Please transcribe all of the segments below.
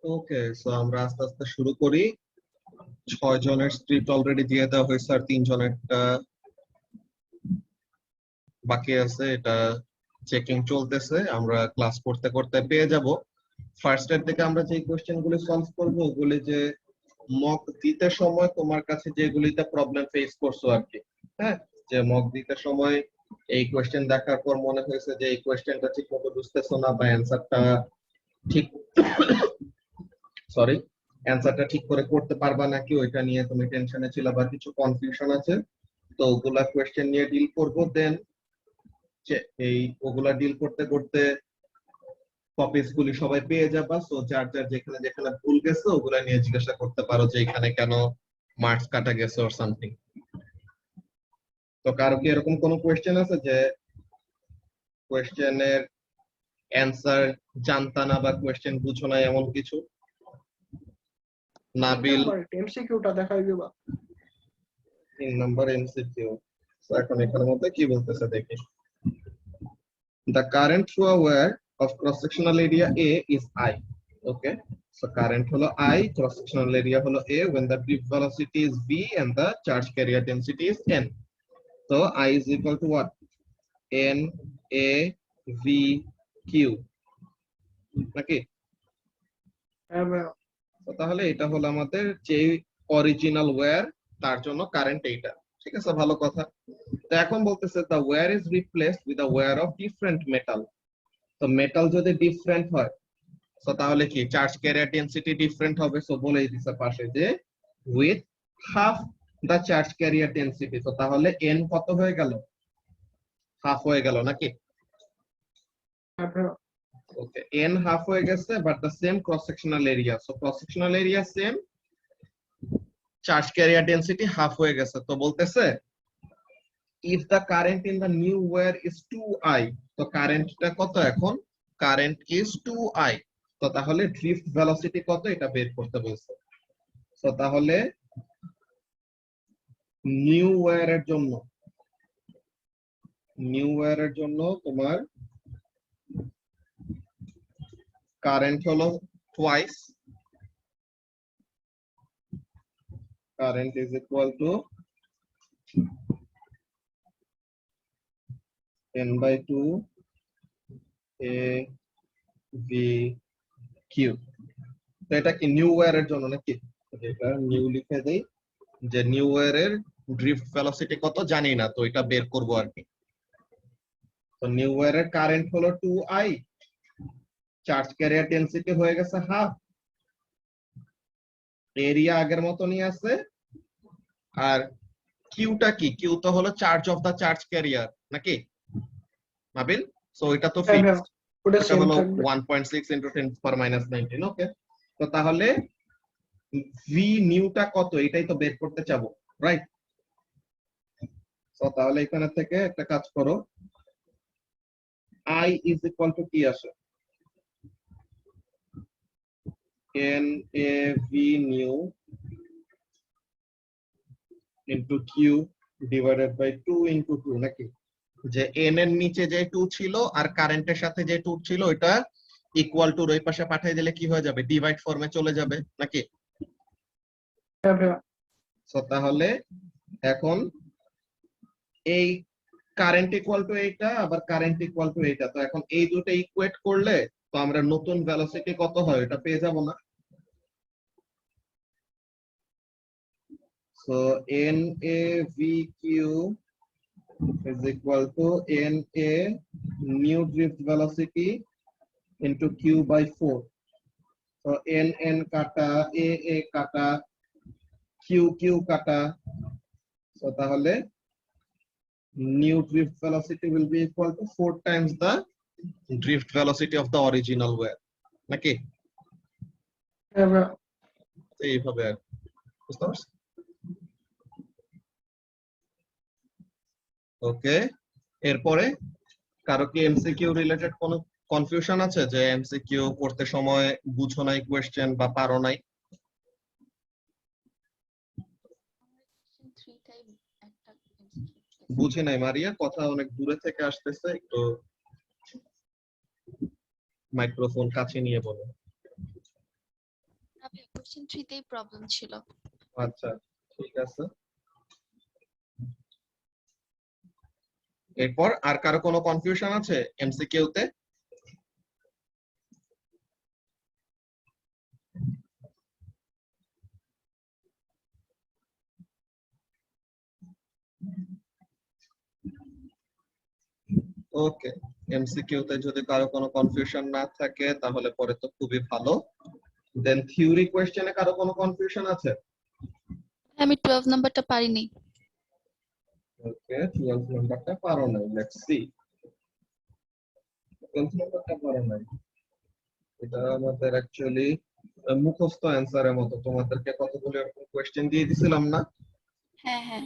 ওকে, so আমরা আস্তে আস্তে শুরু করি। 6 জনের স্ক্রিপ্ট অলরেডি দিয়ে দেওয়া হয়েছে, আর 3 জনেরটা বাকি আছে। এটা চেকিং চলতেছে, আমরা ক্লাস করতে করতে পেয়ে যাব। ফার্স্ট এর থেকে আমরা যে কোশ্চেন গুলি সলভ করবো, ওগুলি যে মক দিতে সময় তোমার কাছে যেগুলিতে প্রবলেম ফেস করছো আর কি। হ্যাঁ, যে মক দিতে সময় এই কোশ্চেন দেখার পর মনে হয়েছে যে এই কোশ্চেনটা ঠিক মতো বুঝতেছো না, বা অ্যান্সারটা ঠিক সরি অ্যান্সারটা ঠিক করে করতে পারবা নাকি, ওইটা নিয়ে তুমি টেনশনে ছিল বা কিছু কনফিউশন আছে। তো ওগুলা কোয়েশ্চেন নিয়ে ডিল করব। দেন এই ওগুলা ডিল করতে করতে কপিস গুলি সবাই পেয়ে যাবা। সো যার যার যেখানে যেখানে ভুল গেছে ওগুলা নিয়ে জিজ্ঞাসা করতে পারো যে এখানে কেন মার্কস কাটা গেছে অর সামথিং। তো কারো কি এরকম কোনো কোয়েশ্চেন আছে যে কোয়েশ্চেনের অ্যান্সার জানতা না বা কোয়েশ্চেন বুঝো না এমন কিছু? নাবিল, এমসিকিউটা দেখাই দিবা। 3 নম্বর এমসিকিউ। এখন এখানের মধ্যে কি বলতেছে দেখি। The current through a wire of cross-sectional area A is I. Okay. So current হলো I, cross-sectional area হলো A, when the drift velocity is V and the charge carrier density is N. So I is equal to what? N A V Q. নাকি? তো তাহলে এটা হলো আমাদের যে original wire, তার জন্য কারেন্ট এইটা। ঠিক আছে, ভালো কথা। তো এখন বলতেছে the wire is replaced with a wire of different metal. তো মেটাল যদি ডিফারেন্ট হয়, তো তাহলে কি চার্জ ক্যারিয়ার ডেনসিটি ডিফারেন্ট হবে। সো বলেই দিছে পাশে যে with half the charge carrier density. তো তাহলে এন কত হয়ে গেল? হাফ হয়ে গেল নাকি? ওকে, এন হাফ হয়ে গেছে, but the same cross sectional area. So cross sectional area same, charge carrier density half হয়ে গেছে। তো বলতেছে if the current in the new wire is 2I, তো কারেন্টটা কত এখন? Current is 2I। তো তাহলে ড্রিফট ভেলোসিটি কত এটা বের করতে বলছে। তো তাহলে নিউ ওয়্যারের জন্য তোমার কারেন্ট হলো twice, current is equal two n/2 a v q। তো এটা কি নিউ ওয়্যারের জন্য নাকি? এটা নিউ লিখে দেই, যে নিউ ওয়্যারের ড্রিফট ভেলোসিটি কত জানি না, তো এটা বের করব আর কি। তো নিউ ওয়্যারের কারেন্ট হলো 2I, চার্জ ক্যারিয়ার ডেনসিটি হয়ে গেছে হাফ, এরিয়া আগের মতনই আছে। আর কিউটা কি? কিউ তো হলো charge of the charge carrier নাকি নাবিল? সো এটা তো ফিক্সড, এটা হলো 1.6 × 10⁻⁹। ওকে, তো তাহলে ভি নিউটা কত এটাই তো বের করতে চাবো, রাইট? তো তাহলে এখানে থেকে একটা কাজ করো, আই ইজ ইকুয়াল টু কি আসে? N A v nu into q divided by 2 × 2 নাকি? যে এন এর নিচে যে 2 ছিল আর কারেন্টের সাথে যে 2 ছিল, ওইটা ইকুয়াল টু ওই পাশে পাঠিয়ে দিলে কি হয়ে যাবে? ডিভাইড ফর্মে চলে যাবে নাকি? সো তাহলে এখন এই কারেন্ট ইকুয়াল টু এইটা, আবার কারেন্ট ইকুয়াল টু এইটা। তো এখন এই দুটো ইকুয়েট করলে তো আমরা নতুন ভেলোসিটি কত হয় এটা পেয়ে যাব না? So n A v q is equal to NA new drift velocity into Q by 4. So NN কাটা, AA কাটা, QQ কাটা। So তাহলে new drift velocity will be equal to 4 times the drift velocity of the original wire নাকি? এইভাবে আর বুঝতে পারছ? ওকে, এরপরে কারো কি এমসিকিউ রিলেটেড কোনো কনফিউশন আছে, যে এমসিকিউ করতে সময় বুঝো নাই কোয়েশ্চেন বা পারো নাই? বুঝি নাই মারিয়া, কথা অনেক দূরে থেকে আসতেছে, একটু মাইক্রোফোন কাছে নিয়ে বলো। কোশ্চেন 3 তেই প্রবলেম ছিল। আচ্ছা ঠিক আছে, এরপর আর কারো কোনো কনফিউশন আছে এমসিকিউ তে? ওকে, এমসিকিউ তে যদি কারো কোনো কনফিউশন না থাকে তাহলে পরে তো খুবই ভালো। দেন থিওরি কোশ্চেনে কারো কোনো কনফিউশন আছে? আমি 12 নাম্বারটা পারিনি। ওকে, 12 নাম্বারটা পারো না, লেটস সি। 12 নাম্বারটা পারো না, এটা আমাদের অ্যাকচুয়ালি মুখস্থ অ্যানসারের মতো, তোমাদেরকে কতগুলো এরকম কোশ্চেন দিয়ে দিছিলাম না? হ্যাঁ হ্যাঁ।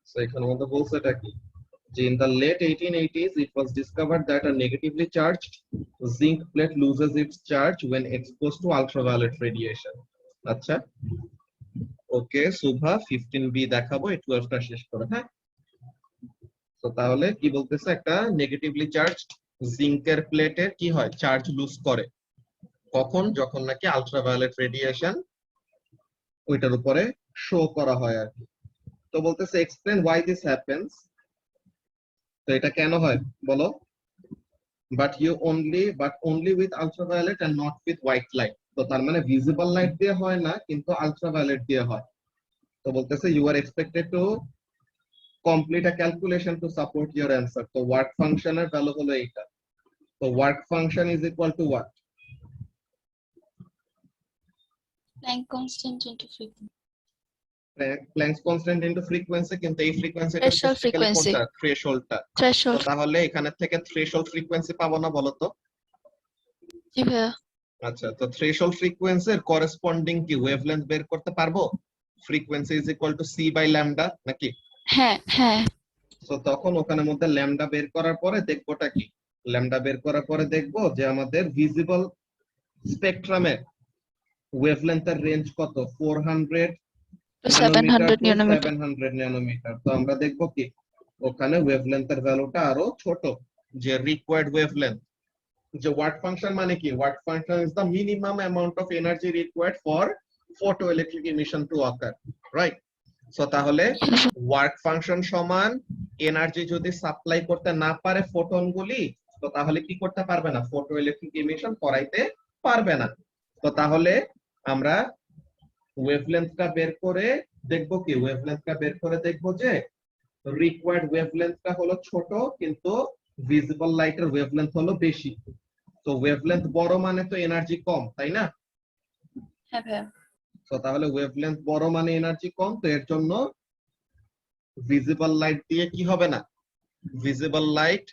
সো এখানে মধ্যে বলছে এটা কি, যে in the late 1880s it was discovered that a negatively charged zinc plate loses its charge when exposed to ultraviolet radiation. আচ্ছা ওকে সুভা 15B দেখাবো এই 12টা শেষ করে, হ্যাঁ? তো তাহলে কি বলতেছে, একটা নেগেটিভলি চার্জড জিঙ্কের প্লেটের কি হয়, চার্জ লুজ করে কখন, যখন নাকি আলট্রাভায়োলেট রেডিয়েশন ওইটার উপরে শো করা হয় আর কি। তো বলতেছে এক্সপ্লেন হোয়াই দিস হ্যাপেন্স, তো এটা কেন হয় বলো? But only with ultraviolet and not with white light, তো তার মানে ভিজিবল লাইট দিয়ে হয় না কিন্তু আলট্রাভায়োলেট দিয়ে হয়। তো বলতেছে you are expected to complete a calculation to support your answer, তো ওয়ার্ক ফাংশনের ভ্যালু হলো এইটা। তো work function is equal to what? Planck constant into frequency. Planck's constant into frequency, কিন্তু এই ফ্রিকোয়েন্সিটা থ্রেশহোল্ড স্পেসিফিক্যালি ফ্রিকোয়েন্সি। কোনটা, থ্রেশহোল্ডটা। তো থ্রেশহোল্ড। তাহলে এখানে থেকে থ্রেশহোল্ড ফ্রিকোয়েন্সি পাবো না বলো তো? জি ভাইয়া। আচ্ছা, তো থ্রেশহোল্ড ফ্রিকোয়েন্সির করেসপন্ডিং কি ওয়েভলেন্থ বের করতে পারবো? Frequency is equal to c by lambda নাকি? হ্যাঁ হ্যাঁ। তো তখন ওখানে মধ্যে ল্যামডা বের করার পরে দেখবোটা কি, ল্যামডা বের করার পরে দেখবো যে আমাদের ভিজিবল স্পেকট্রামের ওয়েভলেন্থের রেঞ্জ কত, 400 ন্যানোমিটার 700 টু ন্যানোমিটার। 700 ন্যানোমিটার। তো আমরা দেখবো কি ওখানে ওয়েভলেন্থের ভ্যালুটা আরো ছোট, যে রিকোয়ার্ড ওয়েভলেন্থ, যে ওয়াট ফাংশন মানে কি, ওয়াট function is the minimum amount of energy required for photoelectric emission to occur, right? So তাহলে ওয়ার্ক ফাংশন সমান এনার্জি যদি সাপ্লাই করতে না পারে ফোটন গুলি, তো তাহলে কি করতে পারবে না, ফটো ইলেকট্রিক ইমিশন করাইতে পারবে না। তো তাহলে আমরা ওয়েভলেন্থটা বের করে দেখবো কি, ওয়েভলেন্থটা বের করে দেখবো যে রিকোয়ার্ড ওয়েভলেন্থটা হলো ছোট কিন্তু ভিজিবল লাইটের ওয়েভলেন্থ হলো বেশি। তো ওয়েভলেন্থ বড় মানে তো এনার্জি কম, তাই না? হ্যাঁ ভাইয়া। তো তাহলে ওয়েভলেন্থ বড় মানে এনার্জি কম, তো এর জন্য ভিজিবল লাইট দিয়ে কি হবে না, ভিজিবল লাইট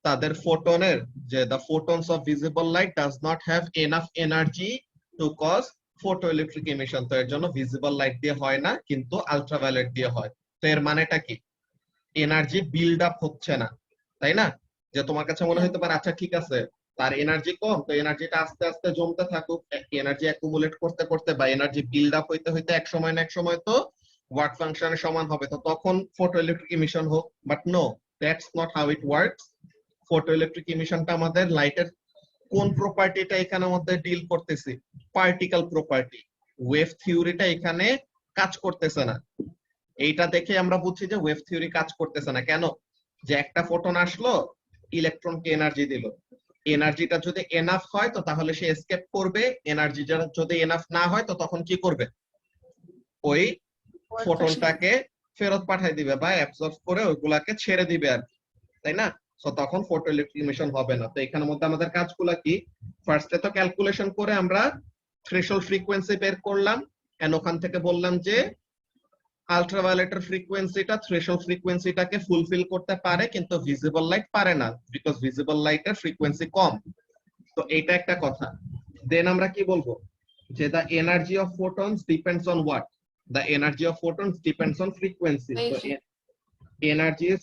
তাদের ফোটনের, যে the photons of visible light does not have enough energy to cause photoelectric emission, তো এর জন্য ভিজিবল লাইট দিয়ে হয় না কিন্তু আলট্রাভায়োলেট দিয়ে হয়। তো এর মানেটা কি, এনার্জি বিল্ড আপ হচ্ছে না, তাই না? যে তোমার কাছে মনে হতে পারে আচ্ছা ঠিক আছে তার এনার্জি কম, তো এনার্জিটা আস্তে আস্তে জমতে থাকুক, এনার্জি অ্যাকুমুলেট করতে করতে বা এনার্জি বিল্ড আপ হইতে হইতে এক সময় না এক সময় তো ওয়ার্ক ফাংশনের সমান হবে, তো তখন ফটোইলেকট্রিক ইমিশন হোক। But no, that's not how it works. Photoelectric ইমিশনটা আমাদের লাইটের কোন প্রপার্টিটা এখানে মধ্যে ডিল করতেছি, পার্টিকেল প্রপার্টি। ওয়েভ থিওরিটা এখানে কাজ করতেছে না। এইটা দেখে আমরা বুঝছি যে ওয়েভ থিওরি কাজ করতেছে না। কেন? যে একটা ফোটন আসলো, ইলেকট্রনকে এনার্জি দিল, এনার্জিটা যদি এনাফ হয় তো তাহলে সে এসকেপ করবে, এনার্জি যদি এনাফ না হয় তো তখন কি করবে, ওই ফোটনটাকে ফেরত পাঠিয়ে দিবে বা অ্যাবজর্ব করে ওইগুলাকে ছেড়ে দিবে আর কি, তাই না? সো তখন ফটো ইলেকট্রিক ইমিশন হবে না। তো এখানের মধ্যে আমাদের কাজগুলা কি, ফার্স্টে তো ক্যালকুলেশন করে আমরা থ্রেশহোল্ড ফ্রিকোয়েন্সি বের করলাম, এন্ড ওখান থেকে বললাম যে আলট্রাভায়োলেটের ফ্রিকোয়েন্সিটা থ্রেশহোল্ড ফ্রিকোয়েন্সিটাকে ফুলফিল করতে পারে কিন্তু ভিজিবল লাইট পারে না, বিকজ ভিজিবল লাইটের ফ্রিকোয়েন্সি কম। তো এইটা একটা কথা। দেন আমরা কি বলবো, যে the energy of photons depends on what, the energy of photons depends on frequency, so energy is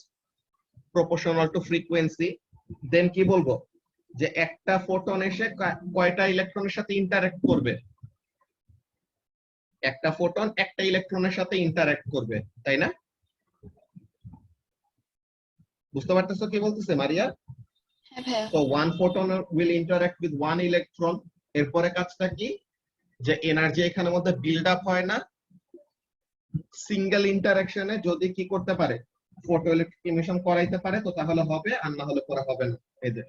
proportional to frequency. দেন কি বলবো, যে একটা ফোটন এসে কয়টা ইলেকট্রনের সাথে ইন্টারঅ্যাক্ট করবে, একটা ফোটন একটা ইলেকট্রনের সাথে ইন্টারঅ্যাক্ট করবে, তাই না? বুঝতে পারতেছো কি বলতেছে মারিয়া? হ্যাঁ ভাইয়া। So one photon will interact with one electron, এরপরে কাজটা কি, যে এনার্জি এখানের মধ্যে বিল্ড আপ হয় না সিঙ্গেল ইন্টারঅ্যাকশনে যদি কি করতে পারে ফটোইলেকট্রিক ইমিশন করাইতে পারে তো তাহলে হবে আর না হলে পরে হবে না এই যে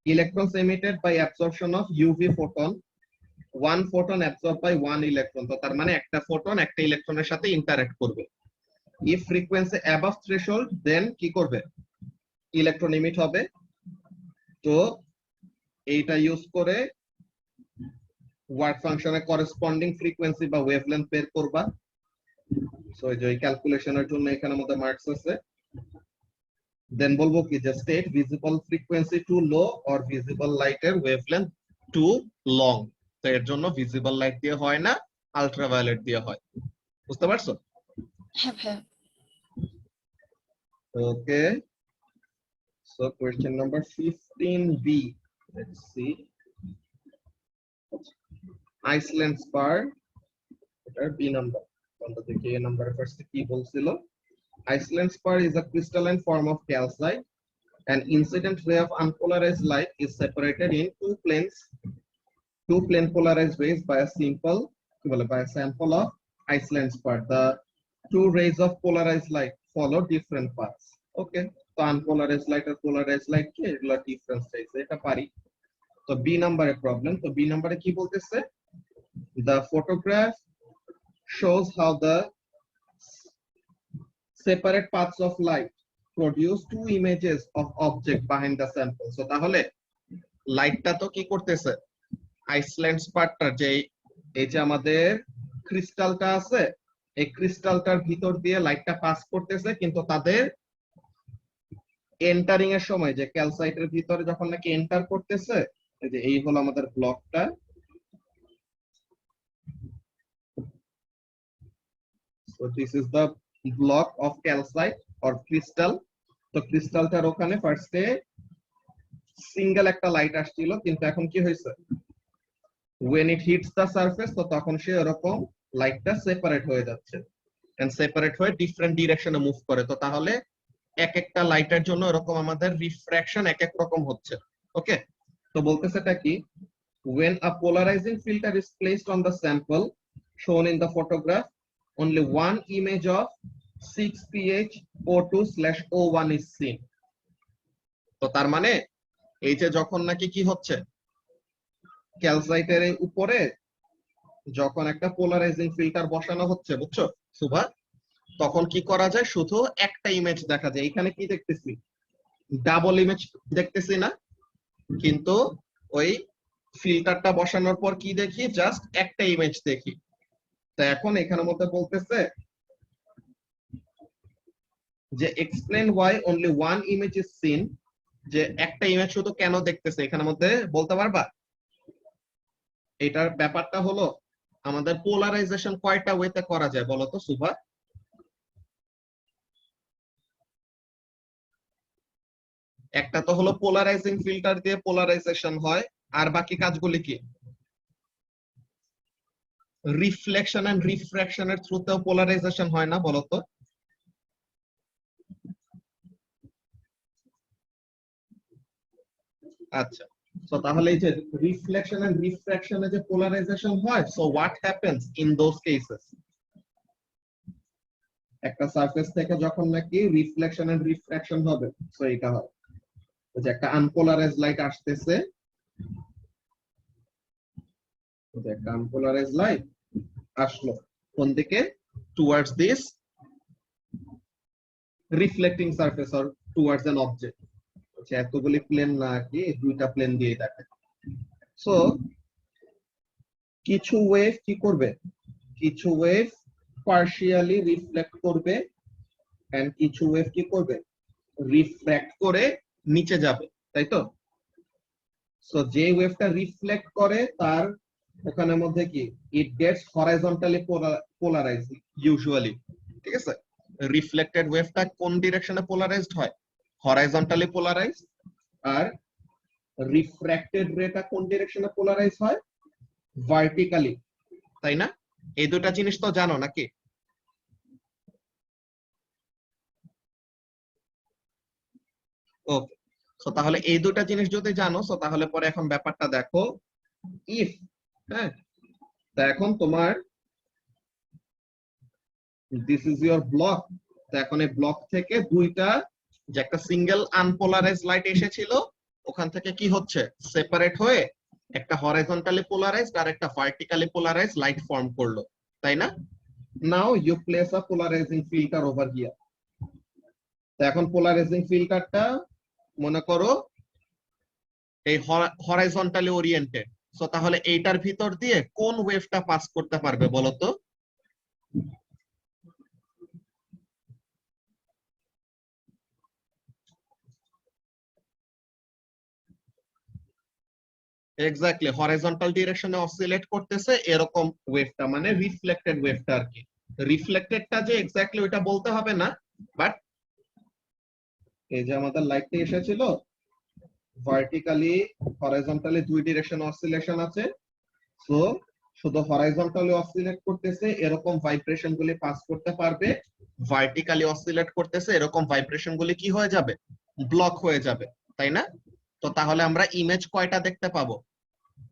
electrons emitted by absorption of UV photon one photon absorb by one electron তো তার মানে একটা ফোটন একটা ইলেকট্রনের সাথে ইন্টারঅ্যাক্ট করবে ইফ ফ্রিকোয়েন্সি অ্যাবভ থ্রেশহোল্ড দেন কি করবে ইলেকট্রন এমিট হবে তো এইটা ইউজ করে ওয়ার্ক ফাংশনের করেসপন্ডিং ফ্রিকোয়েন্সি বা ওয়েভলেন্থ বের করবা সো এই যে ক্যালকুলেশনের জন্য এখানে মধ্যে মার্কস আছে দেন বলবো কি যে state visible frequency too low or visible লাইটের ওয়েভলেন্থ টু লং তো এর জন্য ভিজিবল লাইট দিয়ে হয় না আল্ট্রাভায়োলেট দিয়ে হয় বুঝতে পারছো হ্যাঁ ভাইয়া okay so question number 15b let's see Iceland spare এটার বি নাম্বার আমরা দেখি এ নাম্বারে ফার্স্ট কি বলছিল Iceland spar is a crystalline form of calcite. An incident ray of unpolarized light is separated in two plane polarized rays by a sample of Iceland spar. The two rays of polarized light follow different paths. Okay. So unpolarized light or polarized light ki regular difference chahiye eta pari. So B number a problem. So B number e ki bolteche the photograph shows how the separate paths of light produce two images of object behind the sample so তাহলে লাইটটা তো কি করতেছে Iceland স্পারটা যে এই যে আমাদের ক্রিস্টালটা আছে এই ক্রিস্টালটার ভিতর দিয়ে লাইটটা পাস করতেছে কিন্তু তাদের এন্টারিং এর সময় যে ক্যালসাইটের ভিতরে যখন নাকি এন্টার করতেছে এই যে এই হলো আমাদের ব্লকটা so this is the block of calcite or crystal তো ক্রিস্টালটার ওখানে ফার্স্টে সিঙ্গেল একটা লাইট আসছিল কিন্তু এখন কি হয়েছে when it hits the surface তো তখন সে এরকম লাইটটা সেপারেট হয়ে যাচ্ছে এন্ড সেপারেট হয়ে ডিফারেন্ট ডিরেকশনে মুভ করে তো তাহলে এক একটা লাইটের জন্য এরকম আমাদের রিফ্র্যাকশন এক এক রকম হচ্ছে ওকে তো বলতেছে এটা কি when a polarizing filter is placed on the sample shown in the photograph only one image of 6pH02/O1 is seen তো তার মানে এই যে যখন নাকি কি হচ্ছে ক্যালসাইটের উপরে যখন একটা পোলারাইজিং ফিল্টার বসানো হচ্ছে বুঝছো সুভা তখন কি করা যায় শুধু একটা ইমেজ দেখা যায় এখানে কি দেখতেছি ডাবল ইমেজ দেখতেছি না কিন্তু ওই ফিল্টারটা বসানোর পর কি দেখি জাস্ট একটা ইমেজ দেখি তো এখন এখানের মধ্যে বলতেছে যে explain why only one image is seen যে একটা ইমেজ শুধু কেন দেখতেছে এখানের মধ্যে বলতে পারবা এটার ব্যাপারটা হলো আমাদের পোলারাইজেশন কয়টা ওয়েতে করা যায় বলো তো সুভা একটা তো হলো পোলারাইজিং ফিল্টার দিয়ে পোলারাইজেশন হয় আর বাকি কাজগুলি কি রিফ্লেকশন এন্ড রিফ্র্যাকশনের থ্রুতেও পোলারাইজেশন হয় না বলো তো আচ্ছা সো তাহলে এই যে রিফ্লেকশন এন্ড রিফ্র্যাকশনে যে পোলারাইজেশন হয় so what happens in those cases একটা সারফেস থেকে যখন নাকি রিফ্লেকশন এন্ড রিফ্র্যাকশন হবে সো এটা হয় যে একটা আনপোলারাইজড লাইট আসতেছে যে একটা আনপোলারাইজড লাইট আসলো কোন দিকে towards this reflecting surface or towards an object আচ্ছা এতগুলি প্লেন না কি দুইটা প্লেন দিয়ে দেখায় সো কিছু ওয়েভ কি করবে কিছু ওয়েভ পার্শিয়ালি রিফ্লেক্ট করবে এন্ড কিছু ওয়েভ কি করবে রিফ্র্যাক্ট করে নিচে যাবে তাই তো সো যে ওয়েভটা রিফ্লেক্ট করে তার ওখানের মধ্যে কি it gets horizontally polarised usually ঠিক আছে রিফ্লেক্টেড ওয়েভটা কোন ডিরেকশনে পোলারাইজড হয় হরাইজন্টালি পোলারাইজড আর রিফ্র্যাক্টেড রেটা কোন ডিরেকশনে পোলারাইজ হয় ভার্টিক্যালি তাই না এই দুটো জিনিস তো জানো নাকি ওকে সো তাহলে এই দুটো জিনিস যদি জানো সো তাহলে পরে এখন ব্যাপারটা দেখো ইফ হ্যাঁ তা এখন তোমার দিস ইজ ইওর ব্লক। তো এখন এই ব্লক থেকে দুইটা, যে একটা সিঙ্গেল আনপোলারাইজ লাইট এসেছিল ওখান থেকে কি হচ্ছে, সেপারেট হয়ে একটা হরাইজন্টালি পোলারাইজড আর একটা ভার্টিক্যালি পোলারাইজড লাইট ফর্ম করলো, তাই না? Now you place a polarising filter over here. তো এখন পোলারাইজিং ফিল্টারটা মনে করো এই হরাইজন্টালি ওরিয়েন্টেড। সো তাহলে এইটার ভিতর দিয়ে কোন ওয়েভটা পাস করতে পারবে বলো তো? এক্স্যাক্টলি হরাইজন্টাল ডিরেকশনে অসিলেট করতেছে এরকম ওয়েভটা, মানে রিফ্লেক্টেড ওয়েভটা আর কি। রিফ্লেক্টেডটা যে এক্স্যাক্টলি ওইটা বলতে হবে না, বাট এই যে আমাদের লাইটটা এসেছিল ভার্টিক্যালি হরাইজন্টালি দুই ডিরেকশনে অসিলেশন আছে। সো শুধু হরাইজন্টালি অসিলেট করতেছে এরকম ভাইব্রেশন গুলি পাস করতে পারবে, ভার্টিক্যালি অসিলেট করতেছে এরকম ভাইব্রেশন গুলি কি হয়ে যাবে, ব্লক হয়ে যাবে, তাই না? তো তাহলে আমরা ইমেজ কয়টা দেখতে পাবো?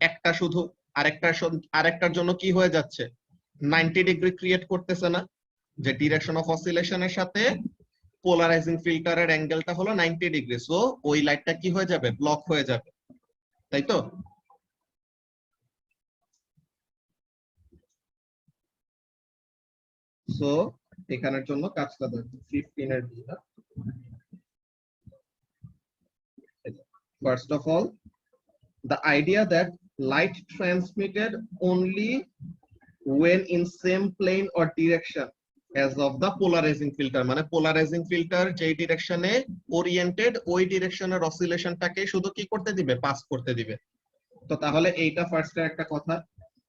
একটা শুধু। আরেকটার জন্য কি হয়ে যাচ্ছে, 90 ডিগ্রি ক্রিয়েট করতেছে না? যে ডিরেকশন অফ অসিলেশনের সাথে পোলারাইজিং ফিল্টারের অ্যাঙ্গেলটা হলো 90 ডিগ্রি, সো ওই লাইটটা কি হয়ে যাবে, ব্লক হয়ে যাবে, তাই তো? সো এখানের জন্য কাজটা দেখো 15 এর দিকে। First of all, the idea that light transmitted only when in same plane or direction as of the polarizing filter, মানে polarizing filter যে ডিরেকশনে ওরিয়েন্টেড ওই ডিরেকশনের অসিলেশনটাকে শুধু কি করতে দিবে, পাস করতে দিবে। তো তাহলে এইটা ফার্স্টে একটা কথা।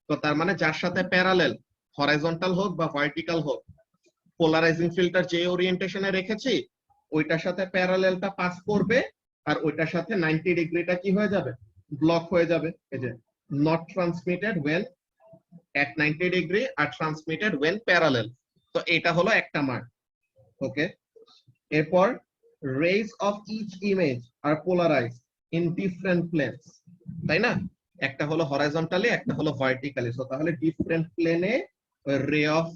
তো তার মানে যার সাথে প্যারালেল, হরাইজন্টাল হোক বা ভার্টিক্যাল হোক, পোলারাইজিং ফিল্টার যে ওরিয়েন্টেশনে রেখেছি ওইটার সাথে প্যারালেলটা পাস করবে, আর ওইটার সাথে 90 ডিগ্রিটা কি হয়ে যাবে, ব্লক হয়ে যাবে। এই যে not transmitted when at 90 degree আর ট্রান্সমিটেড ওয়েন প্যারালেল। তো এটা হলো একটা মার্ক। ওকে, এরপর rays of each image are polarized in different planes, তাই না? একটা হলো হরাইজন্টালি, একটা হলো ভার্টিক্যালি। সো তাহলে ডিফারেন্ট প্লেনে রে অফ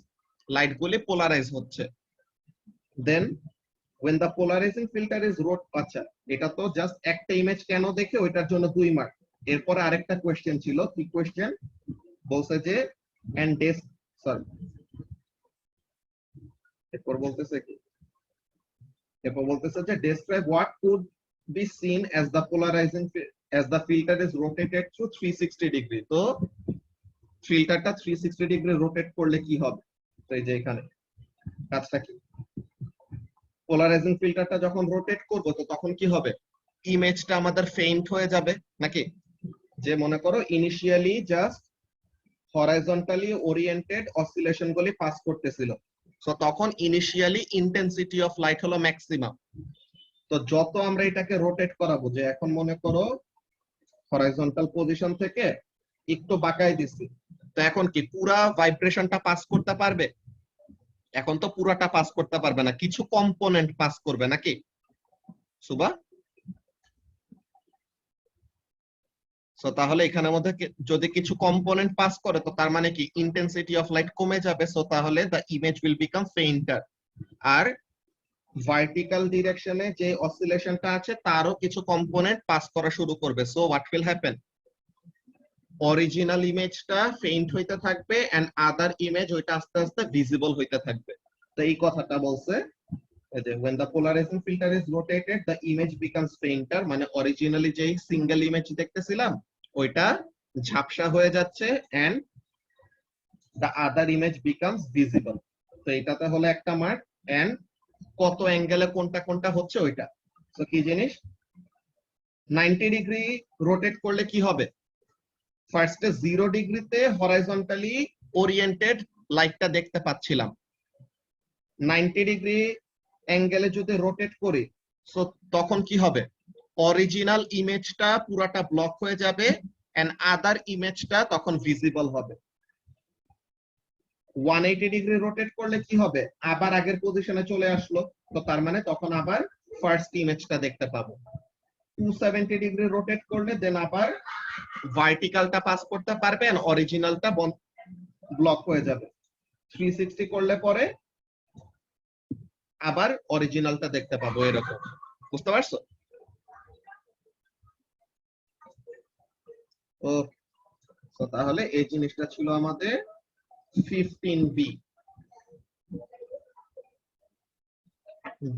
লাইট গুলি পোলারাইজ হচ্ছে। দেন when the polarizing filter is আচ্ছা এটা তো জাস্ট একটা ইমেজ কেন দেখে ওইটার জন্য 2 মার্ক। এরপরে আরেকটা কোশ্চেন ছিল, কি কোশ্চেন বলছে যে and des সরি এরপর বলতেছে কি, এরপর বলতেছে যে describe what could be seen as the polarizing as the filter is rotated through 360 degree। তো ফিল্টারটা 360 ডিগ্রি রোটেট করলে কি হবে? তো এই যে এখানে কাজটা কি, পোলারাইজিং ফিল্টারটা যখন রোটেট করব তো তখন কি হবে, ইমেজটা আমাদের ফেইন্ট হয়ে যাবে নাকি? যে মনে করো initially just horizontally oriented oscillation গুলি পাস করতেছিল, সো তখন ইনিশিয়ালি ইন্টেন্সিটি অফ লাইট হলো ম্যাক্সিমাম। তো যত আমরা এটাকে রোটেট করাবো, যে এখন মনে করো হরাইজন্টাল পজিশন থেকে একটু বাঁকাই দিছি, তো এখন কি পুরা ভাইব্রেশনটা পাস করতে পারবে? এখন তো পুরাটা পাস করতে পারবে না, কিছু কম্পোনেন্ট পাস করবে নাকি সুবা? সো তাহলে এখানের মধ্যে যদি কিছু কম্পোনেন্ট পাস করে তো তার মানে কি ইন্টেন্সিটি অফ লাইট কমে যাবে, সো তাহলে the image will become fainter. আর ভার্টিক্যাল ডিরেকশনে যে অসিলেশনটা আছে তারও কিছু কম্পোনেন্ট পাস করা শুরু করবে, so what will happen, original ইমেজটা ফেইন্ট হইতে থাকবে এন্ড আদার ইমেজ ওইটা আস্তে আস্তে ভিজিবল হইতে থাকবে। তো এই কথাটা বলছে when the polarizing filter is rotated the image becomes fainter, মানে অরিজিনালি যেই সিঙ্গেল ইমেজ দেখতেছিলাম ওইটা ঝাপসা হয়ে যাচ্ছে and the other image becomes visible। তো এটাতে হলো একটা মার্ক, and কত অ্যাঙ্গেলে কোনটা কোনটা হচ্ছে ওইটা। তো কি জিনিস, 90 ডিগ্রি রোটেট করলে কি হবে, ফার্স্টে 0 ডিগ্রিতে হরাইজন্টালি ওরিয়েন্টেড লাইটটা দেখতে পাচ্ছিলাম, 90 ডিগ্রি অ্যাঙ্গেলে যদি রোটেট করি সো তখন কি হবে, অরিজিনাল ইমেজটা পুরাটা ব্লক হয়ে যাবে এন্ড আদার ইমেজটা তখন ভিজিবল হবে। 180 ডিগ্রি রোটেট করলে কি হবে, আবার আগের পজিশনে চলে আসলো, তো তার মানে তখন আবার ফার্স্ট ইমেজটা দেখতে পাবো। 270 ডিগ্রি রোটেট করলে দেন আবার ভার্টিক্যালটা পাস করতে পারবে এন্ড অরিজিনালটা ব্লক হয়ে যাবে। 360 করলে পরে আবার অরিজিনালটা দেখতে পাবো এরকম। বুঝতে পারছো? ও তো তাহলে এই জিনিসটা ছিল আমাদের 15B।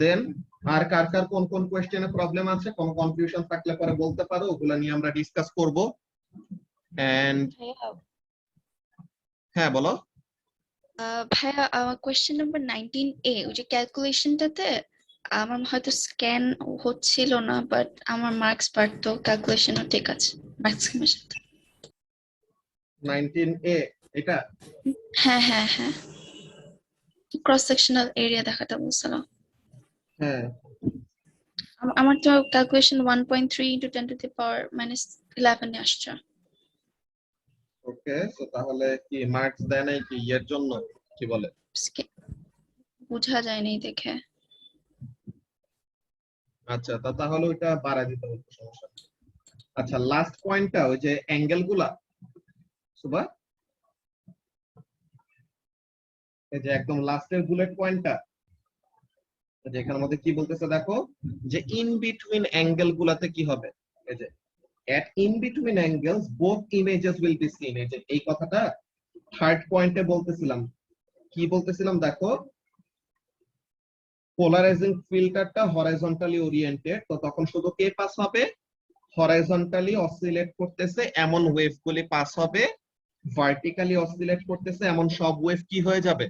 দেন আর কার কার কোন কোন কোশ্চেনে প্রবলেম আছে, কোন কনফিউশন থাকলে পরে বলতে পারো, ওগুলা নিয়ে আমরা ডিসকাস করব। এন্ড হ্যাঁ বলো। ভাইয়া আমার কোয়েশ্চেন নাম্বার 19A ওই যে ক্যালকুলেশনটাতে আমার হয়তো স্ক্যান হচ্ছিল না, বাট আমার মার্কস বাড়তো, ক্যালকুলেশনও ঠিক আছে ম্যাক্সিমামের সাথে। 19A এটা? হ্যাঁ হ্যাঁ হ্যাঁ, ক্রস সেকশনাল এরিয়া দেখাটা বলছিল। হ্যাঁ আমার তো calculation 1.3 into 10 to the power minus 11 এ আসছে। ওকে, সো তাহলে কি মার্কস দেয় নাই কি এর জন্য, কি বলে? বোঝা যায় নাই দেখে। আচ্ছা তাহলে ওইটা বাড়া দিতে হবে, সমস্যা নেই। আচ্ছা লাস্ট পয়েন্টটা ওই যে অ্যাঙ্গেল গুলা, সুবা এই যে একদম লাস্টের বুলেট পয়েন্টটা, যে এখানের মধ্যে কি বলতেছে দেখো, যে ইন বিটুইন অ্যাঙ্গেল গুলাতে কি হবে, এই যে at in between angles both images will be seen। এই যে এই কথাটা থার্ড পয়েন্টে বলতেছিলাম, কি বলতেছিলাম দেখো, পোলারাইজিং ফিল্টারটা হরাইজন্টালি ওরিয়েন্টেড, তো তখন শুধু কে পাস হবে, হরাইজন্টালি অসিলেট করতেছে এমন ওয়েভ গুলি পাস হবে, ভার্টিক্যালি অসিলেট করতেছে এমন সব ওয়েভ কি হয়ে যাবে,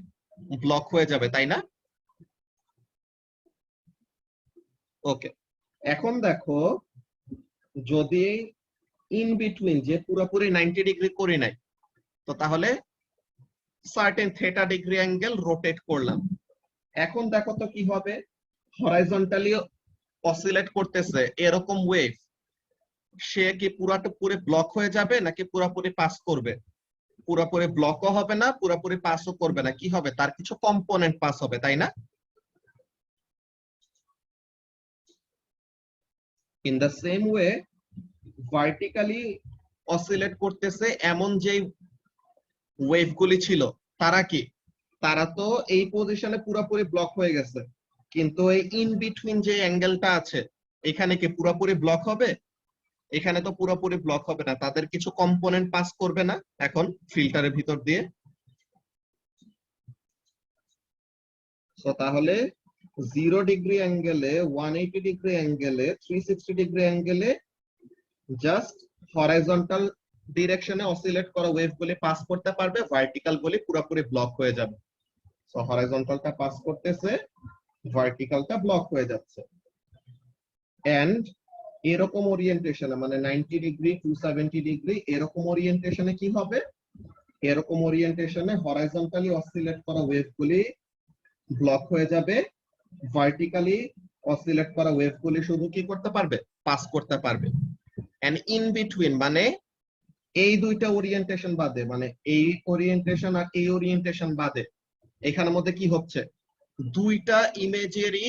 ব্লক হয়ে যাবে, তাই না? ওকে, এখন দেখো যদি ইন বিটুইন যে পুরোপুরি 90 ডিগ্রি করে নাই, তো তাহলে certain theta degree angle rotate করলাম। এখন দেখো তো কি হবে, হরাইজন্টালি অসিলেট করতেছে এরকম ওয়েভ, সে কি পুরোপুরি ব্লক হয়ে যাবে নাকি পুরোপুরি পাস করবে? পুরোপুরি ব্লকও হবে না, পুরোপুরি পাসও করবে না, কি হবে, তার কিছু কম্পোনেন্ট পাস হবে, তাই না? In the same way vertically oscillate করতেছে এমন যে ওয়েভ গুলি ছিল, তারা কি, তারা তো এই পজিশনে পুরোপুরি ব্লক হয়ে গেছে, কিন্তু এই ইন বিটুইন যে অ্যাঙ্গেলটা আছে এখানে কি পুরোপুরি ব্লক হবে? এখানে তো পুরোপুরি ব্লক হবে না, তাদের কিছু কম্পোনেন্ট পাস করবে না এখন ফিল্টারের ভিতর দিয়ে। সো তাহলে 0 ডিগ্রি অ্যাঙ্গেলে, 180 ডিগ্রি অ্যাঙ্গেলে, 360 ডিগ্রি অ্যাঙ্গেলে জাস্ট হরাইজন্টাল ডিরেকশনে অসিলেট করা ওয়েভ গুলি পাস করতে পারবে, ভার্টিক্যাল গুলি পুরোপুরি ব্লক হয়ে যাবে। সো হরাইজন্টালটা পাস করতেছে, ভার্টিক্যালটা ব্লক হয়ে যাচ্ছে। এন্ড এরকম ওরিয়েন্টেশনে মানে 90 ডিগ্রি 270 ডিগ্রি এরকম ওরিয়েন্টেশনে কি হবে, এরকম ওরিয়েন্টেশনে হরাইজন্টালি অসিলেট করা ওয়েভ গুলি ব্লক হয়ে যাবে, ভার্টিক্যালি অসিলেট করা ওয়েভ গুলি শুধু কি করতে পারবে, পাস করতে পারবে। এন্ড ইন বিটুইন মানে এই দুইটা ওরিয়েন্টেশন বাদে, মানে এই ওরিয়েন্টেশন আর এই ওরিয়েন্টেশন বাদে, এখানের মধ্যে কি হচ্ছে, দুইটা ইমেজেরই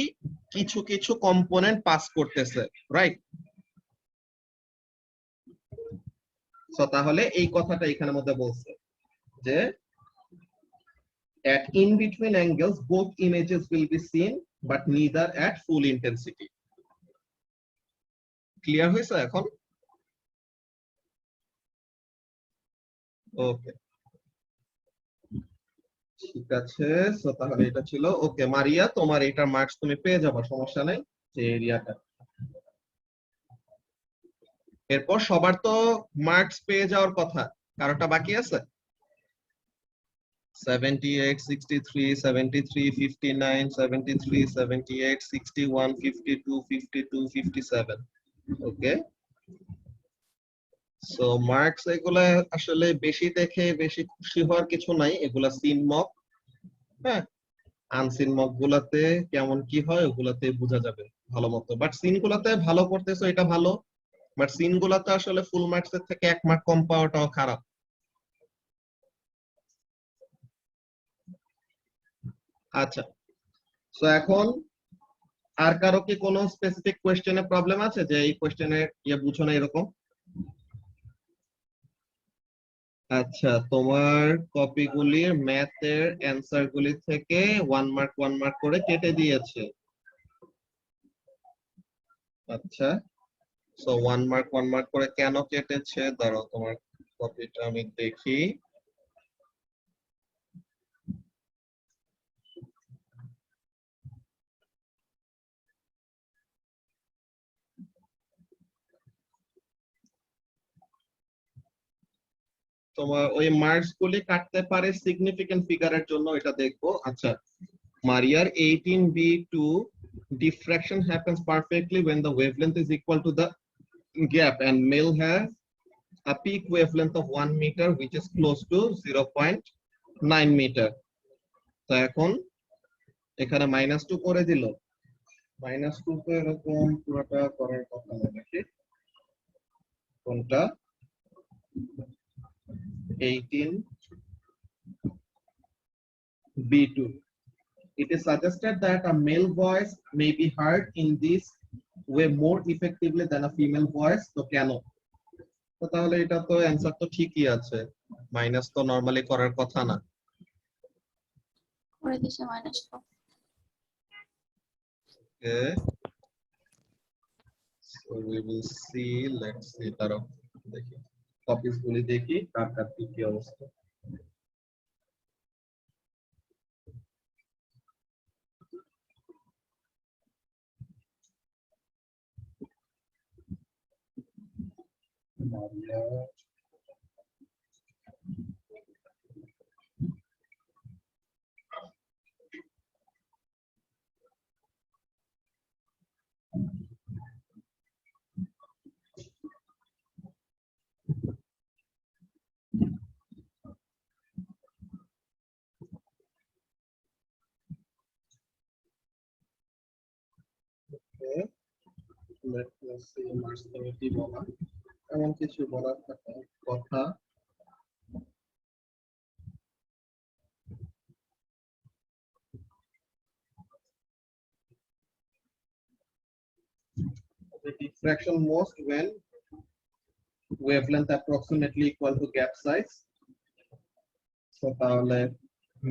কিছু কিছু কম্পোনেন্ট পাস করতেছে, রাইট? সো তাহলে এই কথাটা এখানের মধ্যে বলছে যে at in between angles both images will be seen but neither at full intensity। Clear হয়েছে এখন? ওকে ঠিক আছে, সো তাহলে এটা ছিল। ওকে মারিয়া, তোমার এটার মার্কস তুমি পেয়ে যাবে, সমস্যা নাই, যে এরিয়াটা। এরপর সবার তো মার্কস পেয়ে যাওয়ার কথা, কারোটা বাকি আছে? 78, 63, 73, 59, 73, 78, 61, 52, 52, 57। ওকে, সো মার্কস এগুলা আসলে বেশি দেখে বেশি খুশি হওয়ার কিছু নাই, এগুলা সিন মক। হ্যাঁ, আনসিন মক গুলাতে কেমন কি হয় ওগুলাতে বোঝা যাবে ভালো মতো, বাট সিন গুলাতে ভালো করতেছো এটা ভালো, বাট সিন গুলাতে আসলে ফুল মার্কস এর থেকে 1 মার্ক কম পাওয়াটাও খারাপ। আচ্ছা, সো এখন আর কারো কি কোনো স্পেসিফিক কোয়েশ্চেনে প্রবলেম আছে, যে এই কোয়েশ্চেনে ইয়ে বুঝো না এরকম? আচ্ছা, তোমার কপিগুলির ম্যাথের অ্যান্সার গুলি থেকে 1 মার্ক করে কেটে দিয়েছে। আচ্ছা, সো 1 মার্ক করে কেন কেটেছে? দাঁড়াও, তোমার কপিটা আমি দেখি। তোমার ওই মার্কস গুলি কাটতে পারে সিগনিফিকেন্ট ফিগারের জন্য, এটা দেখবো। আচ্ছা, Mariar 18b2 diffraction happens perfectly when the wavelength is equal to the gap and male has a peak wavelength of 1 meter which is close to 0.9 meter. তো এখন এখানে -2 করে দিল। -2 তো এরকম পুরোটা করার কথা না নাকি? কোনটা? 18b2. It is suggested that a male voice may be heard in this way more effectively than a female voice. তো কেন? তো তাহলে এটা তো অ্যানসার তো ঠিকই আছে, মাইনাস তো নরমালি করার কথা না। করে দিছে -2। Okay, so we will see, let's see, তারও দেখি কপিস গুলি দেখি কার কার কি অবস্থা। Okay, let's see, marks committee বলা এমন কিছু বলার কথা। The diffraction most when wavelength approximately equal to gap size. So তাহলে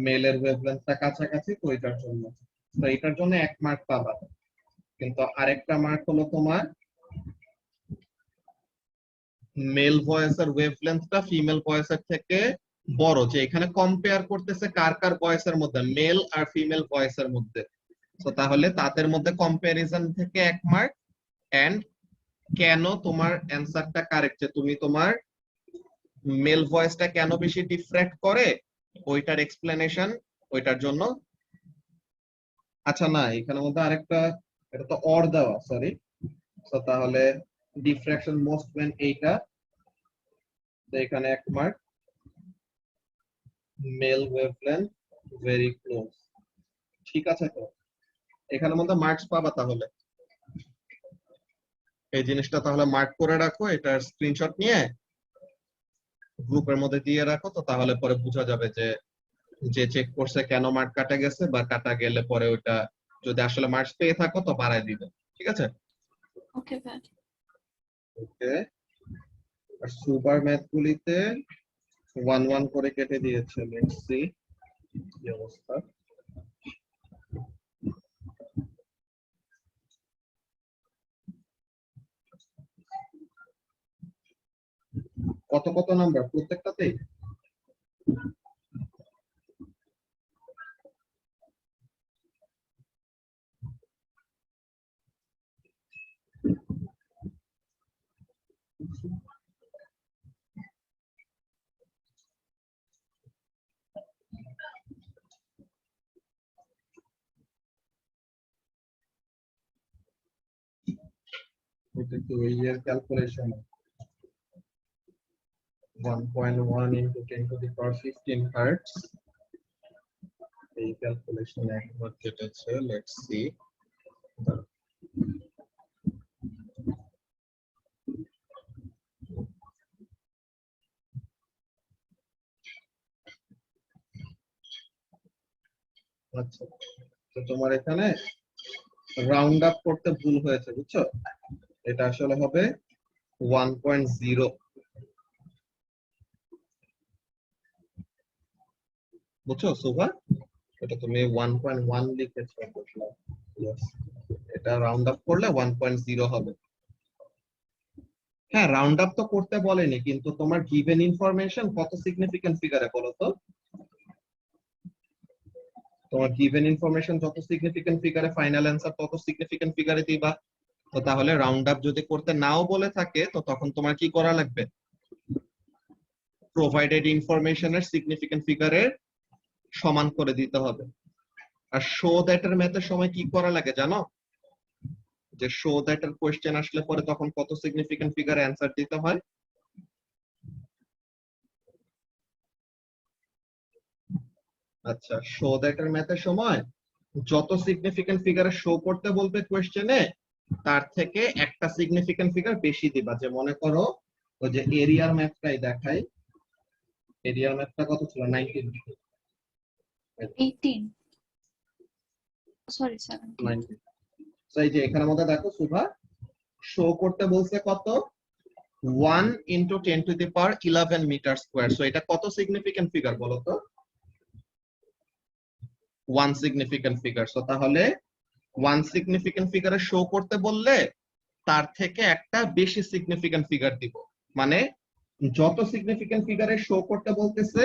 মেলের ওয়েভলেন্থটা কাছাকাছি, তো এটার জন্য, তো এটার জন্য 1 মার্ক পাবা। কিন্তু আরেকটা মার্ক হলো তোমার মেল ভয়েসের ওয়েভলেন্থটা ফিমেল ভয়েসের থেকে বড়, যে এখানে কম্পেয়ার করতেছে কার কার ভয়েসের মধ্যে, মেল আর ফিমেল ভয়েসের মধ্যে। তো তাহলে তাদের মধ্যে কম্পারিজন থেকে 1 মার্ক। এন্ড কেন তোমার অ্যানসারটা কারেক্ট, যে তুমি তোমার মেল ভয়েসটা কেন বেশি ডিফ্র্যাক্ট করে ওইটার এক্সপ্লেনেশন, ওইটার জন্য। আচ্ছা না, এখানের মধ্যে আরেকটা, এটা তো অর দেওয়া, সরি। তো তাহলে ডিফ্র্যাকশন মোস্ট ওয়েন এইটা, তো এখানে 1 মার্ক। মেল ওয়েভলেন্থ ভেরি ক্লোজ, ঠিক আছে। তো এখানের মধ্যে মার্কস পাবা। তাহলে এই জিনিসটা তাহলে মার্ক করে রাখো, এটার স্ক্রিনশট নিয়ে গ্রুপের মধ্যে দিয়ে রাখো। তো তাহলে পরে বোঝা যাবে যে যে চেক করছে কেন মার্ক কাটা গেছে, বা কাটা গেলে পরে ওইটা যদি আসলে মার্কস পেয়ে থাকো তো বাড়ায় দিবে, ঠিক আছে। Okay sir. ওকে, আর সুপার ম্যাথ গুলিতে 1 করে কেটে দিয়েছে। লেটস সি কি অবস্থা। কত কত নাম্বার প্রত্যেকটাতেই? এটা কি ওই এর calculation? 1.1 into 10 to the power 15 hertz, এই ক্যালকুলেশন একবার কেটেছে। লেটস সি আচ্ছা, তো তোমার এখানে রাউন্ড আপ করতে ভুল হয়েছে, বুঝছো? এটা আসলে হবে 1.0। বুঝছো সুভা? এটা তুমি 1.1 লিখেছো, বুঝলাম। Yes. এটা রাউন্ড আপ করলে 1.0 হবে। হ্যাঁ, রাউন্ড আপ তো করতে বলেনি, কিন্তু তোমার গিভেন ইনফরমেশন কত সিগনিফিকেন্ট ফিগারে বলো তো? তোমার গিভেন ইনফরমেশন যত সিগনিফিকেন্ট ফিগারে, ফাইনাল অ্যান্সার তত সিগনিফিকেন্ট ফিগারে দিবা। তো তাহলে রাউন্ড আপ যদি করতে নাও বলে থাকে, তো তখন তোমার কি করা লাগবে? প্রোভাইডেড ইনফরমেশনের সিগনিফিকেন্ট ফিগারের সমান করে দিতে হবে। আর শো দ্যাট এর ম্যাথের সময় কি করা লাগে জানো? যে শো দ্যাট এর কোশ্চেন আসলে পরে তখন কত সিগনিফিকেন্ট ফিগারে অ্যান্সার দিতে হয়? আচ্ছা, শো দ্যাট এর ম্যাথের সময় যত সিগনিফিকেন্ট ফিগারে শো করতে বলবে কোশ্চেনে, তার থেকে একটা সিগনিফিকেন্ট ফিগার বেশি দিবা। যে মনে করো ওই যে এরিয়ার ম্যাথটাই দেখাই, এরিয়ার ম্যাথটা কত ছিল? 19। 18 সরি 17 19। তো এই যে এখানের মধ্যে দেখো সুভা, শো করতে বলছে কত? 1 into 10 to the power 11 metre square. So এটা কত সিগনিফিকেন্ট ফিগার বলো তো? 1 সিগনিফিকেন্ট ফিগার। সো তাহলে 1 সিগনিফিকেন্ট ফিগারে শো করতে বললে তার থেকে একটা বেশি সিগনিফিকেন্ট ফিগার দিব। মানে যত সিগনিফিকেন্ট ফিগারে শো করতে বলতেছে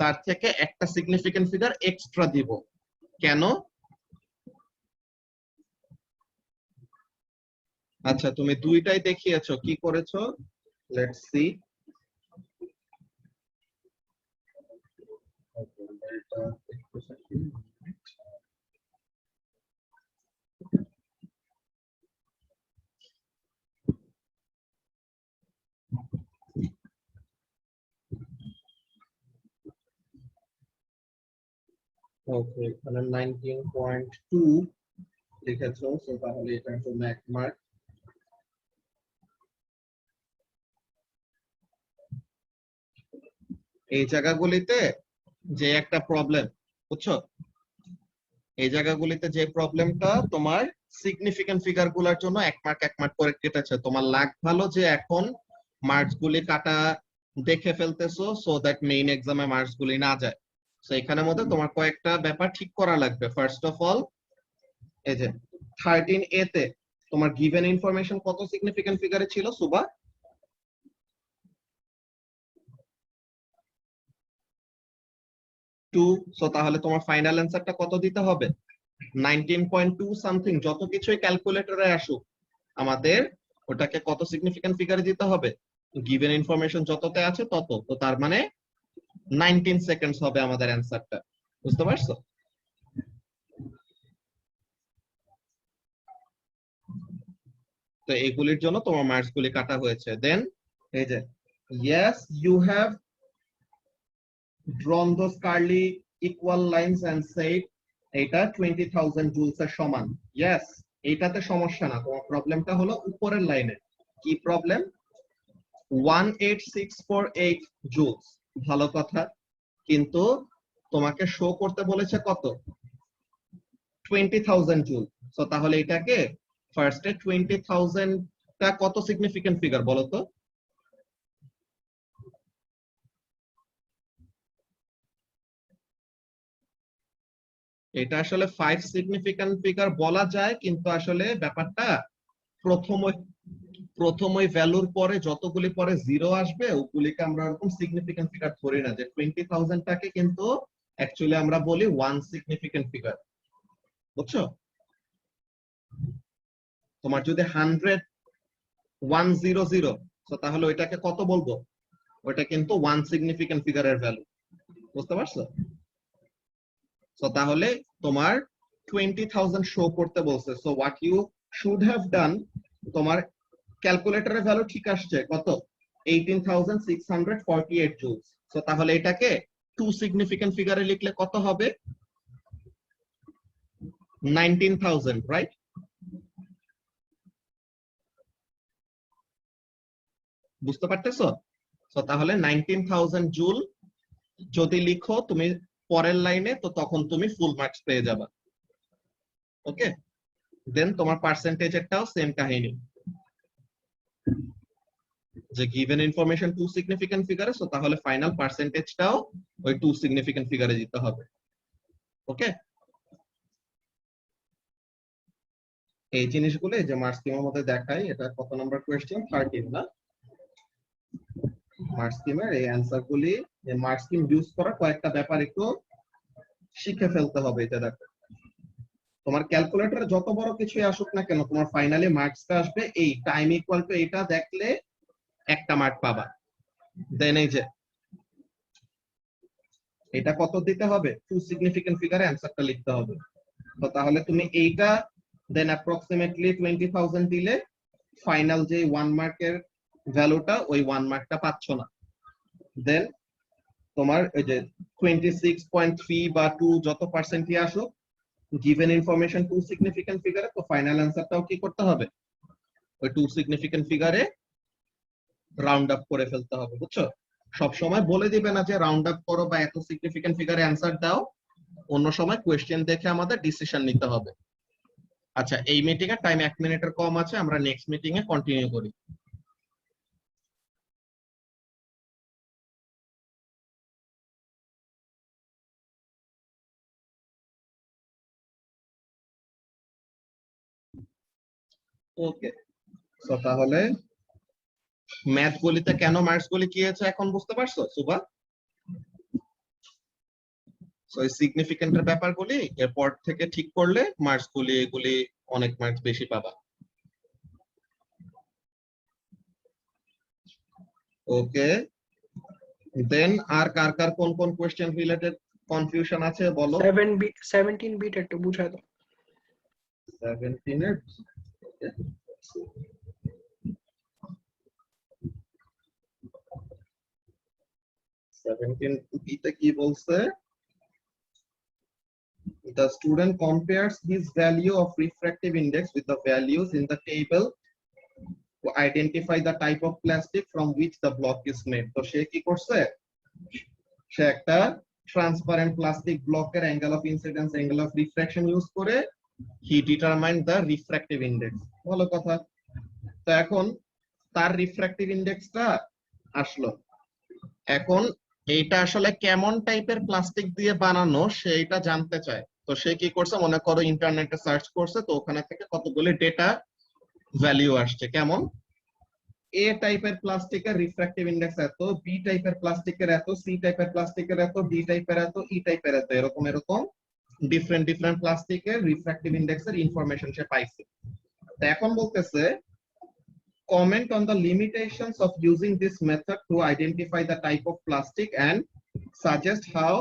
তার থেকে একটা সিগনিফিকেন্ট ফিগার এক্সট্রা দিব। কেন? আচ্ছা, তুমি দুইটাই দেখিয়েছো, কি করেছো? Let's see. ওকে, এখানে 19.2 লিখেছো, সো তাহলে এটার জন্য 1 মার্ক। এই জায়গাগুলিতে যে একটা প্রবলেম, বুঝছো? এই জায়গাগুলিতে যে প্রবলেমটা তোমার সিগনিফিকেন্ট ফিগার গুলার জন্য 1 মার্ক 1 মার্ক করে কেটেছে। তোমার লাক ভালো যে এখন মার্কস গুলি কাটা দেখে ফেলতেছো, সো দ্যাট মেইন এক্সামে মার্কস গুলি না যায়। তো এখানের মধ্যে তোমার কয়েকটা ব্যাপার ঠিক করা লাগবে। ফার্স্ট অফ অল, এই যে 13A তে তোমার গিভেন ইনফরমেশন কত সিগনিফিকেন্ট ফিগারে ছিল সুবা? 2। সো তাহলে তোমার ফাইনাল অ্যান্সারটা কত দিতে হবে? 19.2 সামথিং। যত কিছুই ক্যালকুলেটরে আসুক, আমাদের ওটাকে কত সিগনিফিকেন্ট ফিগারে দিতে হবে? গিভেন ইনফরমেশন যততে আছে তত। তো তার মানে 19 সেকেন্ডস হবে আমাদের অ্যান্সারটা। বুঝতে পারছো? তো এগুলির জন্য তোমার মার্কস গুলি কাটা হয়েছে। দেন এই যে yes you have drawn those curly equal lines and said এটা 20,000 জুলস এর সমান। yes, এইটাতে সমস্যা না। তোমার প্রবলেমটা হলো উপরের লাইনে। কি প্রবলেম? 18648 জুলস। ভালো কথা, কিন্তু তোমাকে শো করতে বলেছে কত? 20,000 জুল। সো তাহলে এটাকে ফার্স্টে 20,000 টা কত সিগনিফিকেন্ট ফিগার বলো তো? এটা আসলে 5 সিগনিফিকেন্ট ফিগার বলা যায়, কিন্তু আসলে ব্যাপারটা প্রথম প্রথম ওই ভ্যালুর পরে যতগুলি পরে জিরো আসবে ওগুলিকে আমরা এরকম সিগনিফিকেন্ট ফিগার ধরি না। যে 20,000 টাকে কিন্তু অ্যাকচুয়ালি আমরা বলি 1 সিগনিফিকেন্ট ফিগার। বুঝছো? তোমার যদি 100,100, তো তাহলে ওইটাকে কত বলবো? ওইটা কিন্তু 1 সিগনিফিকেন্ট ফিগারের ভ্যালু। বুঝতে পারছো? সো তাহলে তোমার 20,000 শো করতে বলছে। So what you should have done, তোমার ক্যালকুলেটরের ভ্যালু ঠিক আসছে কত? 18,648 জুলস। সো তাহলে এটাকে 2 সিগনিফিকেন্ট ফিগারে লিখলে কত হবে? 19,000, রাইট? বুঝতে পারতেছো? সো তাহলে 19,000 জুল যদি লিখো তুমি পরের লাইনে, তো তখন তুমি ফুল মার্কস পেয়ে যাবে। ওকে, দেন তোমার পার্সেন্টেজেরটাও সেম কাহিনী। যে গিভেন ইনফরমেশন টু সিগনিফিক্যান্ট ফিগারে, সো তাহলে ফাইনাল পার্সেন্টেজটাও ওই টু সিগনিফিক্যান্ট ফিগারে দিতে হবে। ওকে, এই জিনিসগুলো যে মার্কস স্কিমের মধ্যে দেখাই, এটা কত নাম্বার কোয়েশ্চেন? 13 না? মার্কস স্কিমের এই অ্যানসার গুলি, মার্কস স্কিম ইউজ করা কয়েকটা ব্যাপার একটু শিখে ফেলতে হবে। এটা দেখো, তোমার ক্যালকুলেটরে যত বড় কিছুই আসুক না কেন, তোমার ফাইনালি মার্কসটা আসবে এই টাইম ইকুয়াল টু এটা দেখলে একটা মার্ক পাবা। দেন এই যে এটা কত দিতে হবে? টু সিগনিফিক্যান্ট ফিগারে অ্যানসারটা লিখতে হবে। তো তাহলে তুমি এইটা দেন অ্যাপ্রক্সিমেটলি 20,000 দিলে ফাইনাল যে 1 মার্কের ভ্যালুটা, ওই 1 মার্কটা পাচ্ছ না। দেন তোমার এই যে 26.3 বা 2 যত পার্সেন্টই আসুক, গিভেন ইনফরমেশন টু সিগনিফিক্যান্ট ফিগারে, তো ফাইনাল অ্যানসারটাও কি করতে হবে? ওই টু সিগনিফিক্যান্ট ফিগারে রাউন্ড আপ করে ফেলতে হবে। বুঝছো? সব সময় বলে দিবে না যে রাউন্ড আপ করো বা এত সিগনিফিক্যান্ট ফিগারে অ্যানসার দাও, অন্য সময় কোয়েশ্চেন দেখে আমাদের ডিসিশন নিতে হবে। আচ্ছা, এই মিটিং এর টাইম 1 মিনিটের কম আছে, আমরা নেক্সট মিটিং এ কন্টিনিউ করি। ওকে, সো তাহলে ম্যাথ গুলিতে কেন মার্কস গুলি কি আছে এখন বুঝতে পারছো সুবা? সো এই সিগনিফিক্যান্টের ব্যাপারগুলি এরপর থেকে ঠিক করলে মার্কস গুলি এগুলি অনেক মার্কস বেশি পাবা। ওকে, দেন আর কার কার কোন কোন কোশ্চেন রিলেটেড কনফিউশন আছে বলো। 17 বিট একটু বুঝাই দাও। 17 এর 17 তে কি বলছে? The student compares his value of refractive index with the values in the table to identify the type of plastic from which the block is made. তো সে কি করছে? সে একটা ট্রান্সপারেন্ট প্লাস্টিক ব্লকের angle of incidence, angle of refraction use করে he determined the refractive index. ভালো কথা। তো এখন তার রিফ্রাক্টিভ ইন্ডেক্সটা আসলো। এখন এইটা আসলে কেমন টাইপের প্লাস্টিক দিয়ে বানানো সেইটা জানতে চায়। তো সে কি করছে? মনে করো ইন্টারনেটে সার্চ করছে, তো ওখানে থেকে কতগুলি ডেটা ভ্যালু আসছে। কেমন? এ টাইপের প্লাস্টিকের রিফ্রাক্টিভ ইন্ডেক্স এত, বি টাইপের প্লাস্টিকের এত, সি টাইপের প্লাস্টিকের এত, ডি টাইপের এত, ই টাইপের এত, এরকম এরকম ডিফারেন্ট ডিফারেন্ট প্লাস্টিকের রিফ্রাক্টিভ ইন্ডেক্সের ইনফরমেশন সে পাইছে। তো এখন বলতেছে comment on the limitations of using this method to identify the type of plastic and suggest how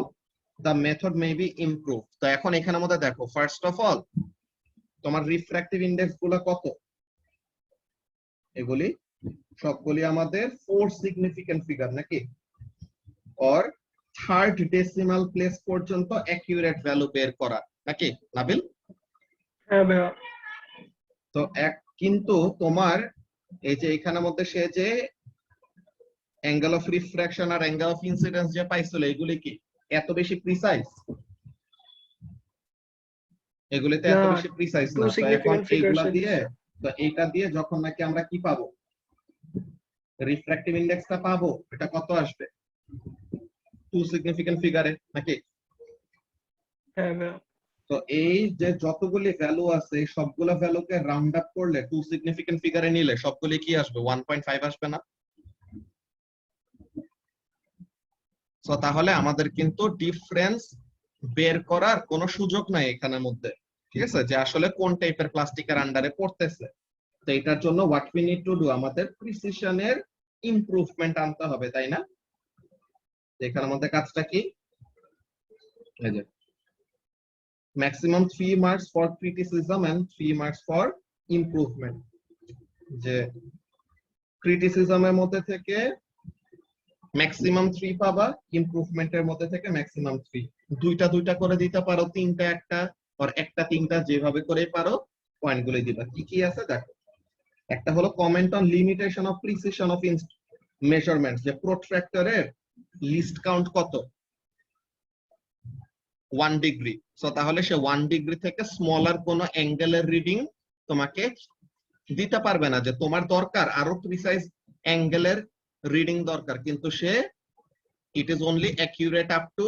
the method may be improved. তো এখন এখানের মধ্যে দেখো, ফার্স্ট অফ অল তোমার রিফ্রাক্টিভ ইন্ডেক্স গুলো কত? এগুলি সবগুলি আমাদের 4 সিগনিফিক্যান্ট ফিগার নাকি, অর থার্ড ডেসিমাল প্লেস পর্যন্ত অ্যাকিউরেট ভ্যালু বের করা নাকি নাবিল? হ্যাঁ ভাইয়া। তো কিন্তু তোমার এই যে এখানের মধ্যে সে যে অ্যাঙ্গেল অফ রিফ্রাকশন আর অ্যাঙ্গেল অফ ইনসিডেন্স যে পাইছিল, এগুলি কি এত বেশি প্রিসাইজ? এগুলিতে এত বেশি প্রিসাইজ না। তো এখন এইগুলা দিয়ে, তো এইটা দিয়ে যখন নাকি আমরা কি পাবো? রিফ্রাক্টিভ ইন্ডেক্সটা পাবো, এটা কত আসবে? টু সিগনিফিক্যান্ট ফিগারে নাকি? হ্যাঁ ভাইয়া। তো এই যে যতগুলি ভ্যালু আছে, সবগুলো ভ্যালুকে রাউন্ড আপ করলে টু সিগনিফিক্যান্ট ফিগারে নিলে সবগুলি কি আসবে? 1.5 আসবে না? সো তাহলে আমাদের কিন্তু ডিফারেন্স বের করার কোনো সুযোগ নাই এখানের মধ্যে, ঠিক আছে, যে আসলে কোন টাইপের প্লাস্টিকের আন্ডারে পড়তেছে। তো এটার জন্য what we need to do, আমাদের প্রিসিশনের ইমপ্রুভমেন্ট আনতে হবে, তাই না? এখানের মধ্যে কাজটা কি? এই যে maximum 3 marks for criticism and 3 marks for improvement. যে ক্রিটিসিজমের মধ্যে থেকে ম্যাক্সিমাম 3 পাবা, ইমপ্রুভমেন্টের মধ্যে থেকে ম্যাক্সিমাম 3। দুইটা দুইটা করে দিতে পারো, তিনটা একটা, আর একটা তিনটা, যেভাবে করে পারো পয়েন্টগুলো দিবা। কি কি আছে দেখো। একটা হলো comment on limitation of precision of measurements, যে প্রোট্রাক্টরের লিস্ট কাউন্ট কত? 1 ডিগ্রি। সো তাহলে সে 1 ডিগ্রি থেকে স্মলার কোন অ্যাঙ্গেলের রিডিং তোমাকে দিতে পারবে না, যে তোমার দরকার আরো প্রিসাইজ অ্যাঙ্গেলের রিডিং দরকার, কিন্তু সে it is only accurate up to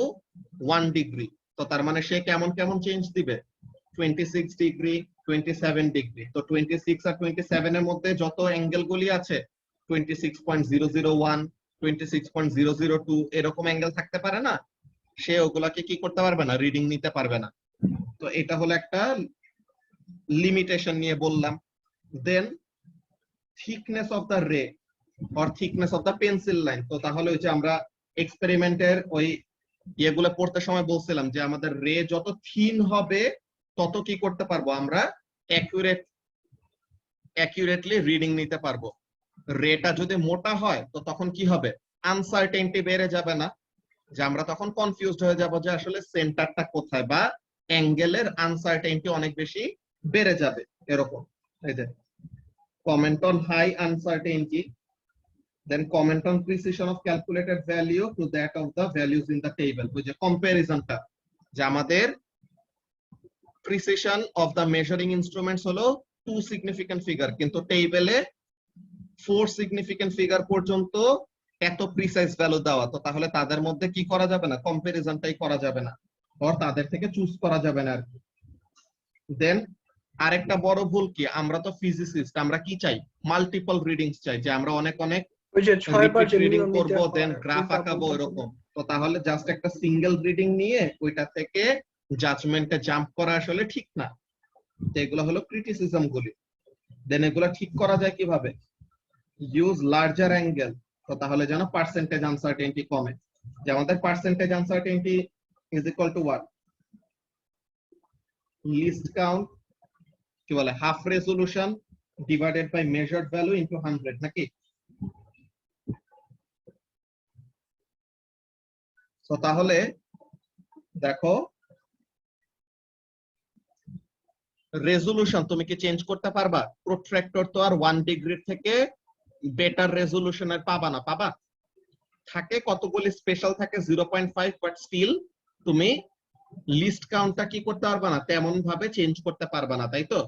1 degree. তো তার মানে সে কেমন কেমন চেঞ্জ দিবে, 26 ডিগ্রি, 27 ডিগ্রি। তো 26 আর 27 এর মধ্যে যত অ্যাঙ্গেল গুলি আছে 26.001, 26.002 এরকম অ্যাঙ্গেল থাকতে পারে না, সে ওগুলাকে কি করতে পারবে না, রিডিং নিতে পারবে না। তো এটা হলো একটা লিমিটেশন নিয়ে বললাম। দেন থিকনেস অফ দ্য রে or thickness of the pencil line. তো তাহলে ওই যে আমরা এক্সপেরিমেন্টের ওই ইয়েগুলো পড়তে সময় বলছিলাম যে আমাদের রে যত থিন হবে তত কি করতে পারবো, আমরা অ্যাকুরেটলি রিডিং নিতে পারবো। রেটা যদি মোটা হয় তো তখন কি হবে, আনসার্টেনটি বেড়ে যাবে না, যে আমরা তখন কনফিউজড হয়ে যাব যে আসলে সেন্টারটা কোথায়, বা অ্যাঙ্গেলের আনসার্টেনটি অনেক বেশি বেড়ে যাবে এরকম। এই যে comment on high uncertainty, then comment on precision of calculated value to that of the values in the table। ওই যে কম্পারিজনটা, যে আমাদের precision of the measuring instruments হলো 2 significant figure, কিন্তু টেবিলে 4 significant figure পর্যন্ত এত প্রিসাইজ ভ্যালু দেওয়া। তো তাহলে তাদের মধ্যে কি করা যাবে না, কম্পারিজনটাই করা যাবে না, আর তাদের থেকে চুজ করা যাবে না আর কি। দেন আরেকটা বড় ভুল কি, আমরা তো ফিজিসিস্ট, আমরা কি চাই, মাল্টিপল রিডিংস চাই, যে আমরা অনেক অনেক ওই যে 6 বার যে রিডিং নিয়ম করব, নিতে দেন হয়, গ্রাফ উল্টা আঁকাবো পুল্টা এরকম। তো তাহলে জাস্ট একটা সিঙ্গেল রিডিং নিয়ে ওইটা থেকে জাজমেন্টে জাম্প করা আসলে ঠিক না। তো এগুলো হলো ক্রিটিসিজম গুলি। দেন এগুলো ঠিক করা যায় কিভাবে, ইউজ লার্জার অ্যাঙ্গেল। তো তাহলে যেন পার্সেন্টেজ আনসার্টেনটি কমে, যে আমাদের percentage uncertainty is equal to what, least count, কি বলে, half resolution divided by measured value into 100, নাকি? তো তাহলে দেখো, রেজোলিউশন তুমি কি চেঞ্জ করতে পারবা? প্রোট্রাক্টর তো আর 1 ডিগ্রি থেকে বেটার রেজোলিউশনের পাবা না, পাবা, থাকে কতগুলি স্পেশাল থাকে 0.5, বাট স্টিল তুমি লিস্ট কাউন্টটা কি করতে পারবা না, তেমন ভাবে চেঞ্জ করতে পারবা না, তাই তো?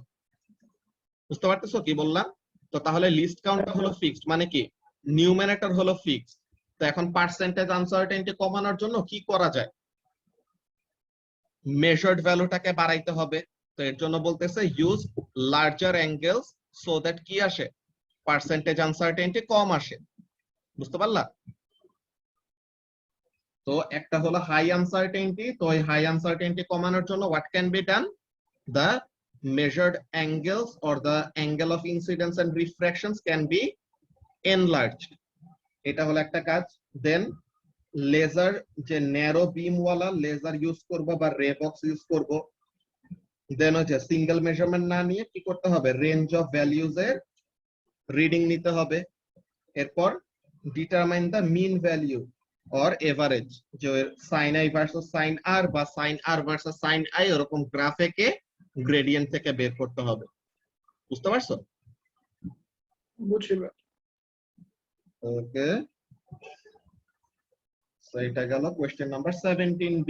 বুঝতে পারতেছো কি বললাম? তো তাহলে লিস্ট কাউন্টটা হলো ফিক্সড, মানে কি নিউমারেটর হলো ফিক্সড। তো এখন পার্সেন্টেজ আনসার্টেনটি কমানোর জন্য কি করা যায়, মেজার্ড ভ্যালুটাকে বাড়াইতে হবে। তো এর জন্য বলতেছে use larger angles so that কি আসে, পার্সেন্টেজ আনসার্টেনটি কম আসে। বুঝতে পারলা? তো একটা হলো হাই আনসার্টেনটি, তো এই হাই আনসার্টেনটি কমানোর জন্য what can be done, the measured angles or the angle of incidence and refractions can be enlarged, এটা হলো একটা কাজ। দেন লেজার, যে ন্যারো বিম ওয়ালা লেজার ইউজ করব বা রে বক্স ইউজ করব। দেন হচ্ছে সিঙ্গেল মেজারমেন্ট না নিয়ে কি করতে হবে, রেঞ্জ অফ ভ্যালুজ এর রিডিং নিতে হবে। এরপর determine the mean value or average, যে sine i versus sine r বা sine r versus sine i এরকম গ্রাফে কে গ্রেডিয়েন্ট থেকে বের করতে হবে। বুঝতে পারছো? বুঝছি। ওকে, সো এটা গেল কোশ্চেন নাম্বার 17B।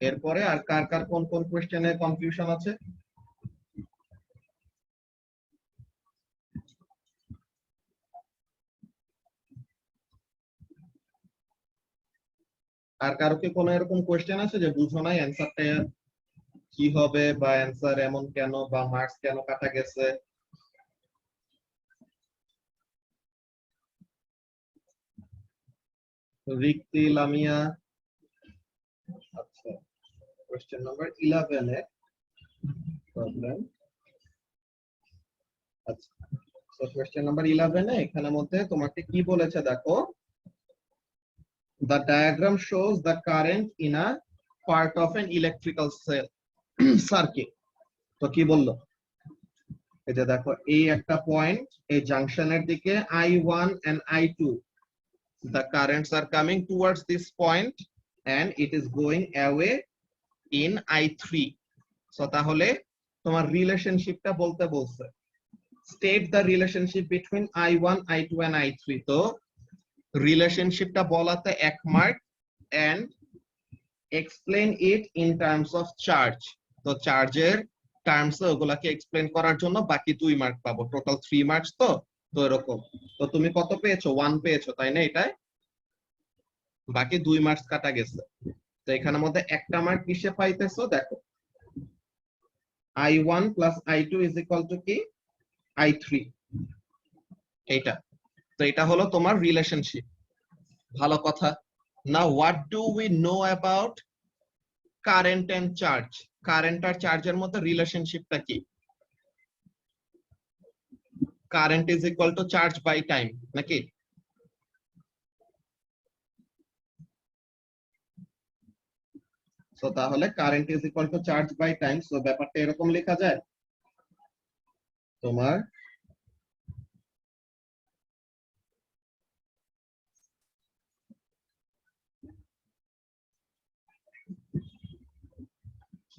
এরপরে আর কার কার কোন কোন কোশ্চেনে কনফিউশন আছে? আর কারো কি কোনো এরকম কোশ্চেন আছে যে বুঝো নাই অ্যানসারটা কি হবে, বা অ্যানসার এমন কেন, বা মার্কস কেন কাটা গেছে? রিক্তি, লামিয়া, আচ্ছা কোশ্চেন নাম্বার 11 এ প্রবলেম। আচ্ছা, সো কোশ্চেন নাম্বার 11 এ এখানের মধ্যে তোমাকে কি বলেছে দেখো, the diagram shows the current in a part of an electrical cell circuit। তো কি বললো, এই যে দেখো এই একটা পয়েন্ট, এই জাংশনের দিকে I1 and I2, the currents are coming towards this point and it is going away in I3। So তাহলে তোমার রিলেশনশিপটা বলতে বলছে, state the relationship between I1, I2 and I3। তো রিলেশনশিপটা বলাতে 1 mark, and explain it in terms of charge। তো চার্জের terms ওগুলাকে explain করার জন্য বাকি 2 মার্ক পাবো, টোটাল 3 মার্কস। তো তো এরকম। তো তুমি কত পেয়েছো? 1 পেয়েছো, তাই না? এটাই বাকি 2 মার্কস কাটা গেছে। তো এখানের মধ্যে একটা মার্ক কিসে পাইতেছো দেখো, I1 plus I2 is equal to কি? I3। এইটা, তো এটা হলো তোমার রিলেশনশিপ। ভালো কথা। Now what do we know about current and charge? Current আর চার্জের মধ্যে রিলেশনশিপটা কি? Current is equal to charge by time, নাকি? সো তাহলে current is equal to charge by time. So ব্যাপারটা এরকম লেখা যায় তোমার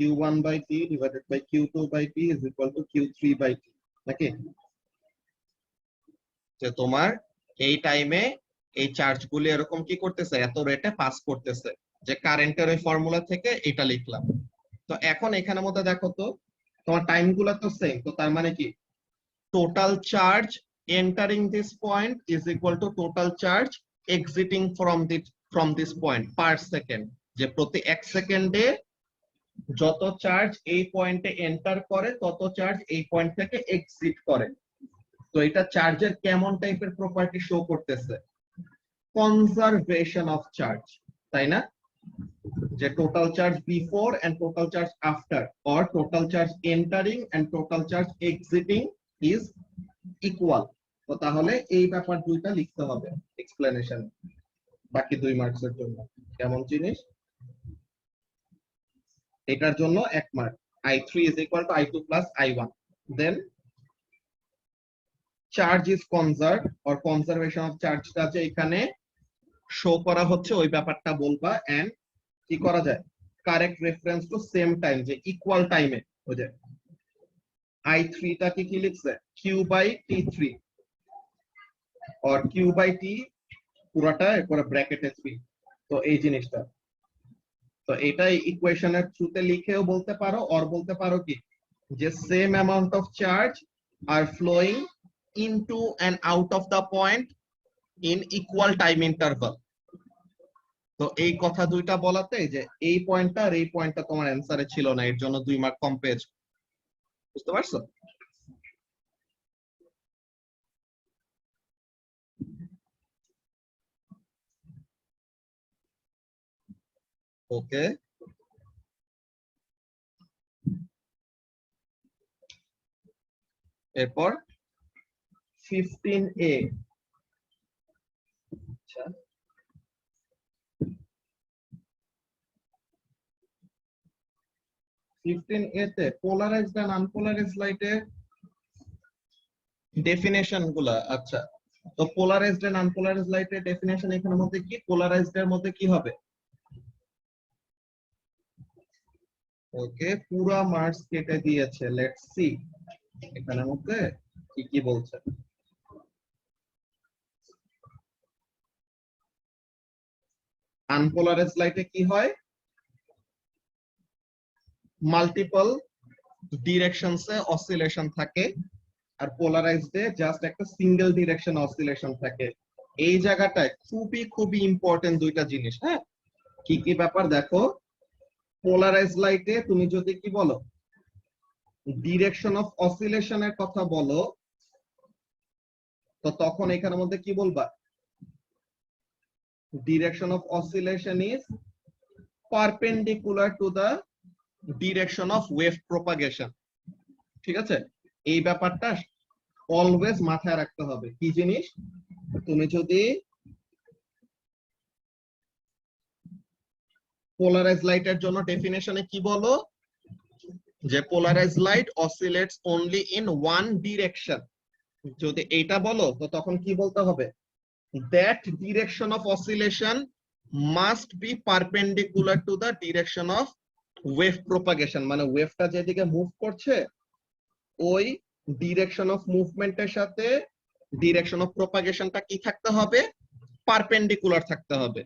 Q1 by T divided by Q2 by T is equal to Q3 by T, নাকি? যে তোমার এই টাইমে এই চার্জ গুলি এরকম কি করতেছে, এত রেটে পাস করতেছে। যে কারেন্টের ওই ফর্মুলা থেকে এটা লিখলাম। তো এখন এখানের মধ্যে দেখো তো তোমার টাইম গুলা তো সেম, তো তার মানে কি total charge entering this point is equal two total charge exciting from this point per second. যে প্রতি 1 সেকেন্ডে যত চার্জ এই পয়েন্টে এন্টার করে তত চার্জ এই পয়েন্ট থেকে এক্সিট করে। তো এটা চার্জের কেমন টাইপের প্রপার্টি শো করতেছে? কনজারভেশন অফ চার্জ, তাই না? যে total charge before and total charge after, or total charge entering and total charge exiting is equal. তো তাহলে এই ব্যাপার দুইটা লিখতে হবে এক্সপ্লেনেশন বাকি 2 মার্কসের জন্য। কেমন জিনিস? এটার জন্য 1 mark. I3 is equal to I2 plus I1. Then charge is conserved or conservation of charge টা যে এখানে শো করা হচ্ছে ওই ব্যাপারটা বলবা। এন্ড কি করা যায়? Correct reference to same time, যে ইকুয়াল টাইমে ওই যে I3 টাকে কি লিখছে? Q by T3 or Q by T পুরাটা এরপরে ব্র্যাকেটে 3। তো এই জিনিসটা, তো এটাই ইকুয়েশনের থ্রুতে লিখেও বলতে পারো, অর বলতে পারো কি যে same amount of charge are flowing into and out of the point in equal time interval. তো এই কথা দুইটা বলাতে যে এই পয়েন্টটা আর এই পয়েন্টটা তোমার অ্যান্সারে ছিল না, এর জন্য 2 মার্ক কম পেয়েছো। বুঝতে পারছো? ওকে, এরপর 15A। আচ্ছা, 15A তে পোলারাইজড এন্ড আনপোলারাইজড লাইটের ডেফিনেশন গুলা। আচ্ছা, তো পোলারাইজড এন্ড আনপোলারাইজড লাইটের ডেফিনেশন এখানের মধ্যে কি? পোলারাইজড এর মধ্যে কি হবে? ওকে, পুরা মার্কস কেটে দিয়েছে। লেটস সি এখানের মধ্যে কি কি বলছে। আনপোলারাইজড লাইটে কি হয়? মাল্টিপল ডিরেকশনসে অসিলেশন থাকে, আর পোলারাইজডে জাস্ট একটা সিঙ্গেল ডিরেকশন অসিলেশন থাকে। এই জায়গাটায় খুবই খুবই ইম্পর্টেন্ট দুইটা জিনিস। হ্যাঁ, কি কি ব্যাপার দেখো। পোলারাইজড লাইটে তুমি যদি কি বলো, ডিরেকশন অফ অসিলেশনের কথা বলো, তো তখন এখানের মধ্যে কি বলবা? Direction of oscillation is perpendicular to the direction of wave propagation. ঠিক আছে, এই ব্যাপারটা অলওয়েজ মাথায় রাখতে হবে। কি জিনিস? তুমি যদি পোলারাইজড লাইটের জন্য ডেফিনেশনে কি বলো, যে polarised light oscillates only in one direction, যদি এইটা বলো তো তখন কি বলতে হবে? That direction of oscillation must be perpendicular to the direction of wave propagation. মানে ওয়েভটা যেদিকে মুভ করছে ওই ডিরেকশন অফ মুভমেন্টের সাথে ডিরেকশন অফ প্রপাগেশনটা কি থাকতে হবে? পারপেন্ডিকুলার থাকতে হবে।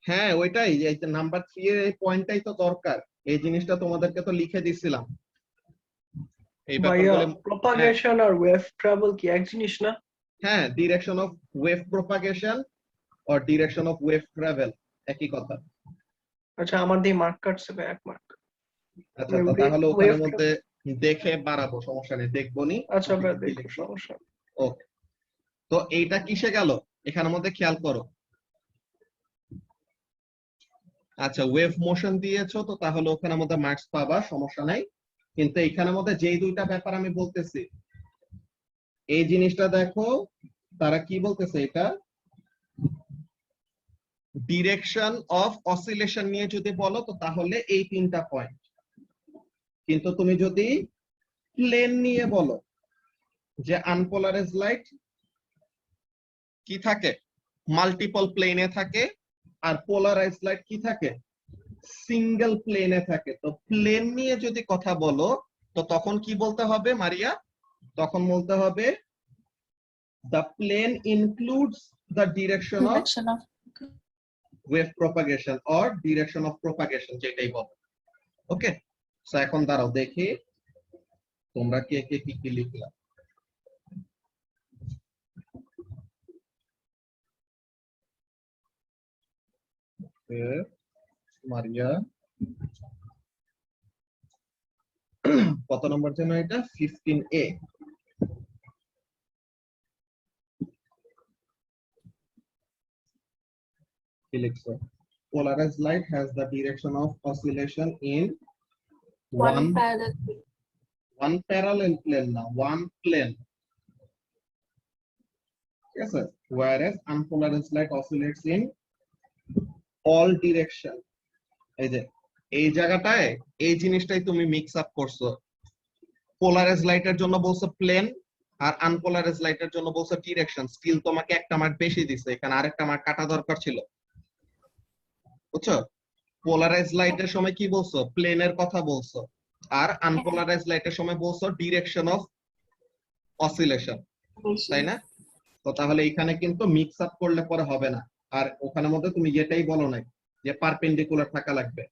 হ্যাঁ, ওইটাই, যে নাম্বার 3 এর এই পয়েন্টটাই তো দরকার। এই জিনিসটা তোমাদেরকে তো লিখে দিছিলাম। এই ভাইয়া ব্যাপারগুলো প্রপাগেশন আর ওয়েভ ট্রাভেল কি এক জিনিস না? হ্যাঁ, direction of wave propagation or direction of wave travel একই কথা। আচ্ছা, আমার দিয়ে মার্ক কাটছে ভাই, 1 মার্ক। আচ্ছা, তো তাহলে ওখানের মধ্যে দেখে বাড়াবো, সমস্যা নেই, দেখবনি। আচ্ছা ভাই, দেখো, সমস্যা। ওকে, তো এইটা কিসে গেল এখানের মধ্যে খেয়াল করো। আচ্ছা, ওয়েভ মোশন দিয়েছো, তো তাহলে ওখানের মধ্যে মার্কস পাবা, সমস্যা নাই। কিন্তু এখানের মধ্যে যেই দুইটা ব্যাপার আমি বলতেছি, এই জিনিসটা দেখো, তারা কি বলতেছে, এটা ডিরেকশন অফ অসিলেশন নিয়ে যদি বলো তো তাহলে এই 3টা পয়েন্ট। কিন্তু তুমি যদি প্লেন নিয়ে বলো, যে আনপোলারাইজ লাইট কি থাকে, মাল্টিপল প্লেনে থাকে, আর পোলারাইজ লাইট কি থাকে, সিঙ্গেল প্লেনে থাকে। তো প্লেন নিয়ে যদি কথা বলো, তো তখন কি বলতে হবে মারিয়া? তখন বলতে হবে the plane includes the direction of Direction of wave propagation or direction of propagation, যেটাই বলো। ওকে, সো এখন দাঁড়াও দেখি তোমরা কে কে কি কি লিখলা। মারিয়া কত নম্বর যেন এটা? 15A। কি লিখছো? Polarized light has the direction of oscillation in one parallel plane, না one plane, ঠিক আছে? Whereas unpolarized light oscillates in all direction। এই যে এই জায়গাটায় এই জিনিসটাই তুমি মিক্স আপ করছো। পোলারাইজ লাইটের জন্য বলছো প্লেন, আর আনপোলারাইজ লাইটের জন্য বলছো ডিরেকশন। স্টিল তোমাকে একটা মার্ক বেশি দিছে, এখানে আরেকটা মার্ক কাটা দরকার ছিল, বুঝছো? পোলারাইজ লাইটের সময় কি বলছো, প্লেনের কথা বলছো, আর আনপোলারাইজ লাইটের সময় বলছো ডিরেকশন অফ অসিলেশন, তাই না? তো তাহলে এখানে কিন্তু মিক্স আপ করলে পরে হবে না। আর ওখানের মধ্যে তুমি যেটাই বলো না, যে পারপেন্ডিকুলার থাকা লাগবে,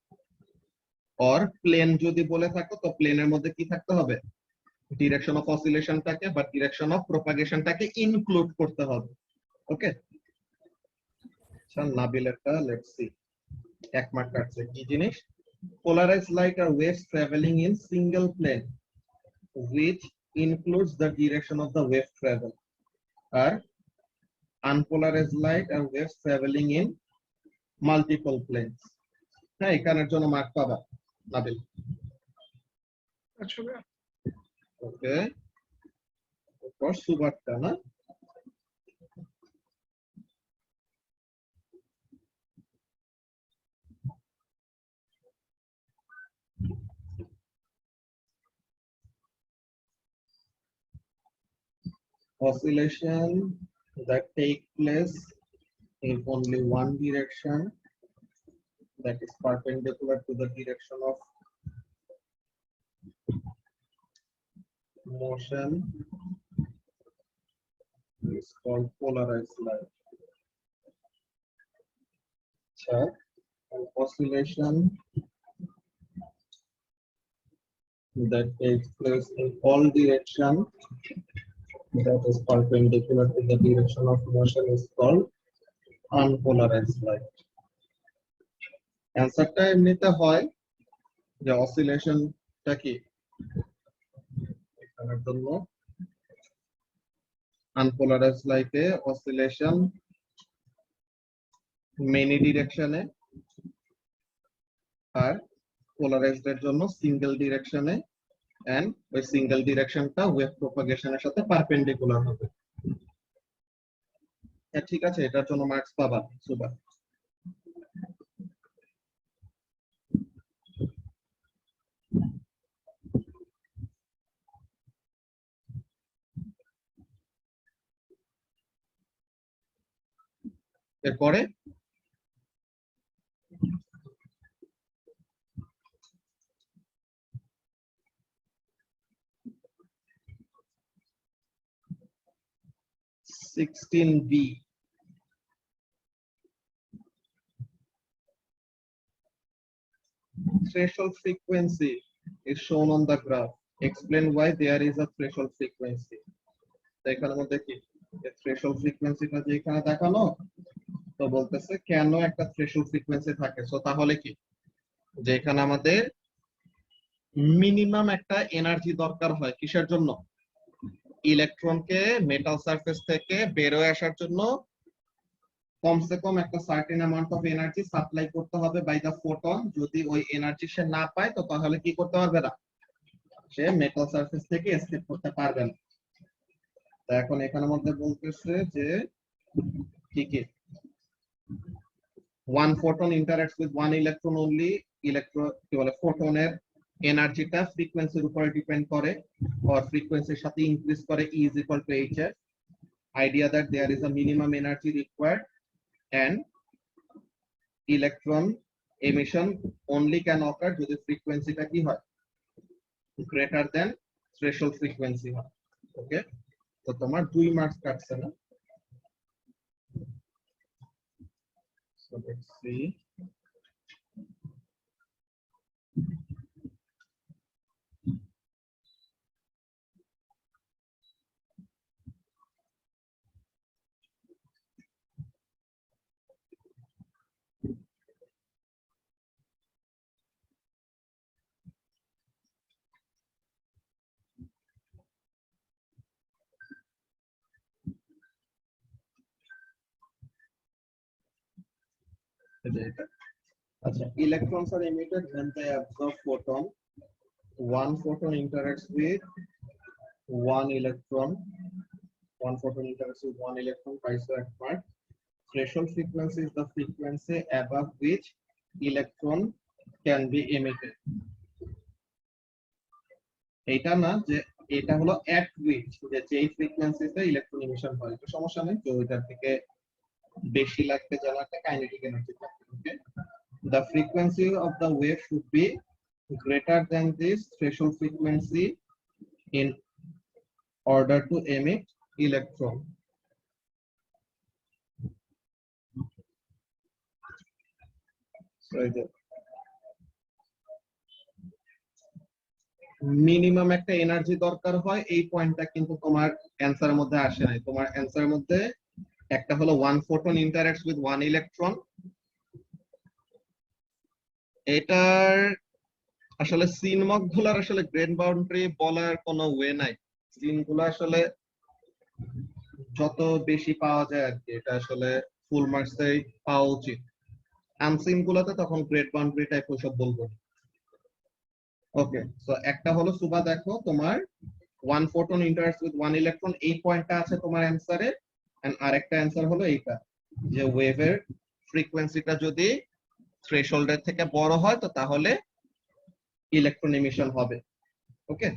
অর প্লেন যদি বলে থাকো, তো প্লেনের মধ্যে কি থাকতে হবে, ডিরেকশন অফ অসিলেশনটাকে বা ডিরেকশন অফ প্রপাগেশনটাকে ইনক্লুড করতে হবে। ওকে, আচ্ছা নাবিলেরটা লেটস সি। 1 মার্ক কাটছে, কি জিনিস? Polarized light are waves traveling in single plane which includes the direction of the wave travel, R unpolarized light are waves traveling in multiple planes। হ্যাঁ, এখানের জন্য mark পাবা নাবিল। আচ্ছা ভাই, ওকে, তারপর সুবারটা না, oscillation that take place in only one direction, that is perpendicular to the direction of motion, is called polarized light। An oscillation that takes place in all direction, that is perpendicular to the direction of motion, is called unpolarized light। অ্যান্সারটা এমনিতে হয় যে অসিলেশনটা কি এখানের জন্য unpolarized লাইটে oscillation many ডিরেকশনে, আর polarised এর জন্য সিঙ্গেল ডিরেকশনে, এন্ড ওই সিঙ্গেল ডিরেকশনটা ওয়েভ প্রপাগেশনের সাথে পারপেন্ডিকুলার হবে। হ্যাঁ ঠিক আছে, এটার জন্য মার্কস পাবা। সুপার। এরপরে (16B) threshold frequency is shown on the graph. explain why there is a threshold frequency. তো এখানের মধ্যে কি থ্রেশহোল্ড ফ্রিকোয়েন্সিটা যে এখানে দেখানো, তো বলতেছে কেন একটা থ্রেশহোল্ড ফ্রিকোয়েন্সি থাকে। সো তাহলে কি যে এখানে আমাদের মিনিমাম একটা এনার্জি দরকার হয় কিসের জন্য, ইলেকট্রনকে মেটাল সারফেস থেকে বের হয়ে আসার জন্য কমসে কম একটা certain amount of energy supply করতে হবে বাই দা ফোটন। যদি ওই এনার্জি সে না পায় তো তাহলে কি করতে পারবে না, সে মেটাল সারফেস থেকে এসকেপ করতে পারবে না। তো এখন এখানের মধ্যে বলতেছে যে কি কি, one photon interacts with one electron only, কি বলে ফোটনের এনার্জিটা ফ্রিকোয়েন্সির উপরে ডিপেন্ড করে আর ফ্রিকোয়েন্সির সাথে ইনক্রিজ করে E is equal to hf. Idea that there is a minimum energy required and electron emission only can occur যদি ফ্রিকোয়েন্সিটা কি হয়, greater than threshold frequency হয়। ওকে, তো তোমার 2 মার্কস কাটছে না। So let's see. Electrons are emitted when they absorb photon. One photon interacts with one electron. One photon interacts with one electron by square part. Threshold frequency is the frequency above which electron can be emitted. এটা না যে এটা হলো at which, যে যেই ফ্রিকোয়েন্সিতে electron emission হয়, তো সমস্যা নেই, তো ওইটার থেকে বেশি লাগতে জানাতে কাইনেটিক এনার্জি থাকে। ওকে, the frequency of the wave should be greater than this threshold frequency in order to emit electron. So minimum একটা এনার্জি দরকার হয়, এই পয়েন্টটা কিন্তু তোমার অ্যানসারের মধ্যে আসে নাই। তোমার অ্যানসারের মধ্যে একটা হলো one photon interacts with one electron. এটার আসলে সিন মক গুলার আসলে গ্রেন বাউন্ডারি বলার কোনো ওয়ে নাই। সিন গুলো আসলে যত বেশি পাওয়া যায় আর কি, এটা আসলে ফুল মার্কসেই পাওয়া উচিত। আনসিন গুলোতে তখন গ্রেড বাউন্ডারি টাইপ ওইসব বলবো। ওকে, সো একটা হলো সুবা, দেখো তোমার one photon interacts with one electron, এই পয়েন্টটা আছে তোমার অ্যানসারে। এন্ড আরেকটা অ্যানসার হলো এইটা, যে ওয়েভের ফ্রিকোয়েন্সিটা যদি থ্রেশহোল্ডের থেকে বড় হয় তো তাহলে ইলেকট্রন এমিশন হবে। ওকে,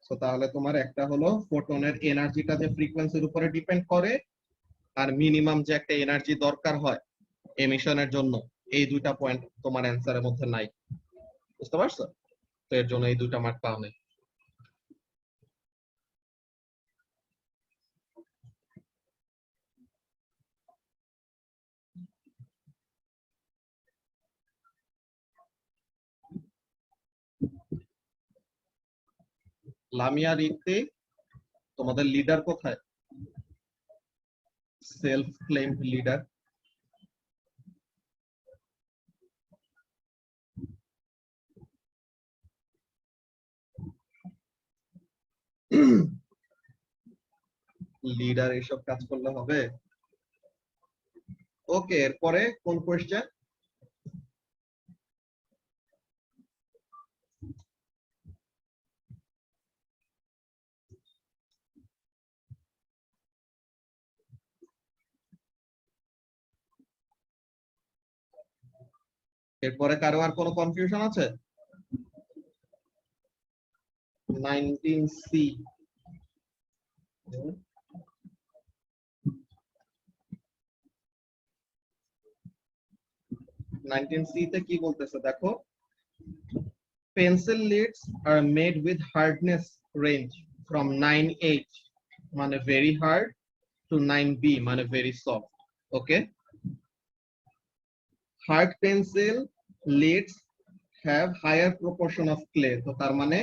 সো তাহলে তোমার একটা হলো ফোটনের এনার্জিটা যে ফ্রিকোয়েন্সির উপরে ডিপেন্ড করে, আর মিনিমাম যে একটা এনার্জি দরকার হয় এমিশনের জন্য, এই দুইটা পয়েন্ট তোমার অ্যানসারের মধ্যে নাই। বুঝতে পারছো? তো এর জন্য এই দুইটা মার্ক পাও নাই। লামিয়া, রিক্তি, তোমাদের লিডার কোথায়? Self claimed leader. লিডার এইসব কাজ করলে হবে? ওকে, এরপরে কোন কোয়েশ্চেন? এরপরে কারো আর কোনো কনফিউশন আছে? 19C। 19C তে কি বলতেছে দেখো, pencil leads are made with hardness range from 9H মানে very hard to 9B মানে very soft. Okay, hard pencil leads have higher proportion of clay. তো তার মানে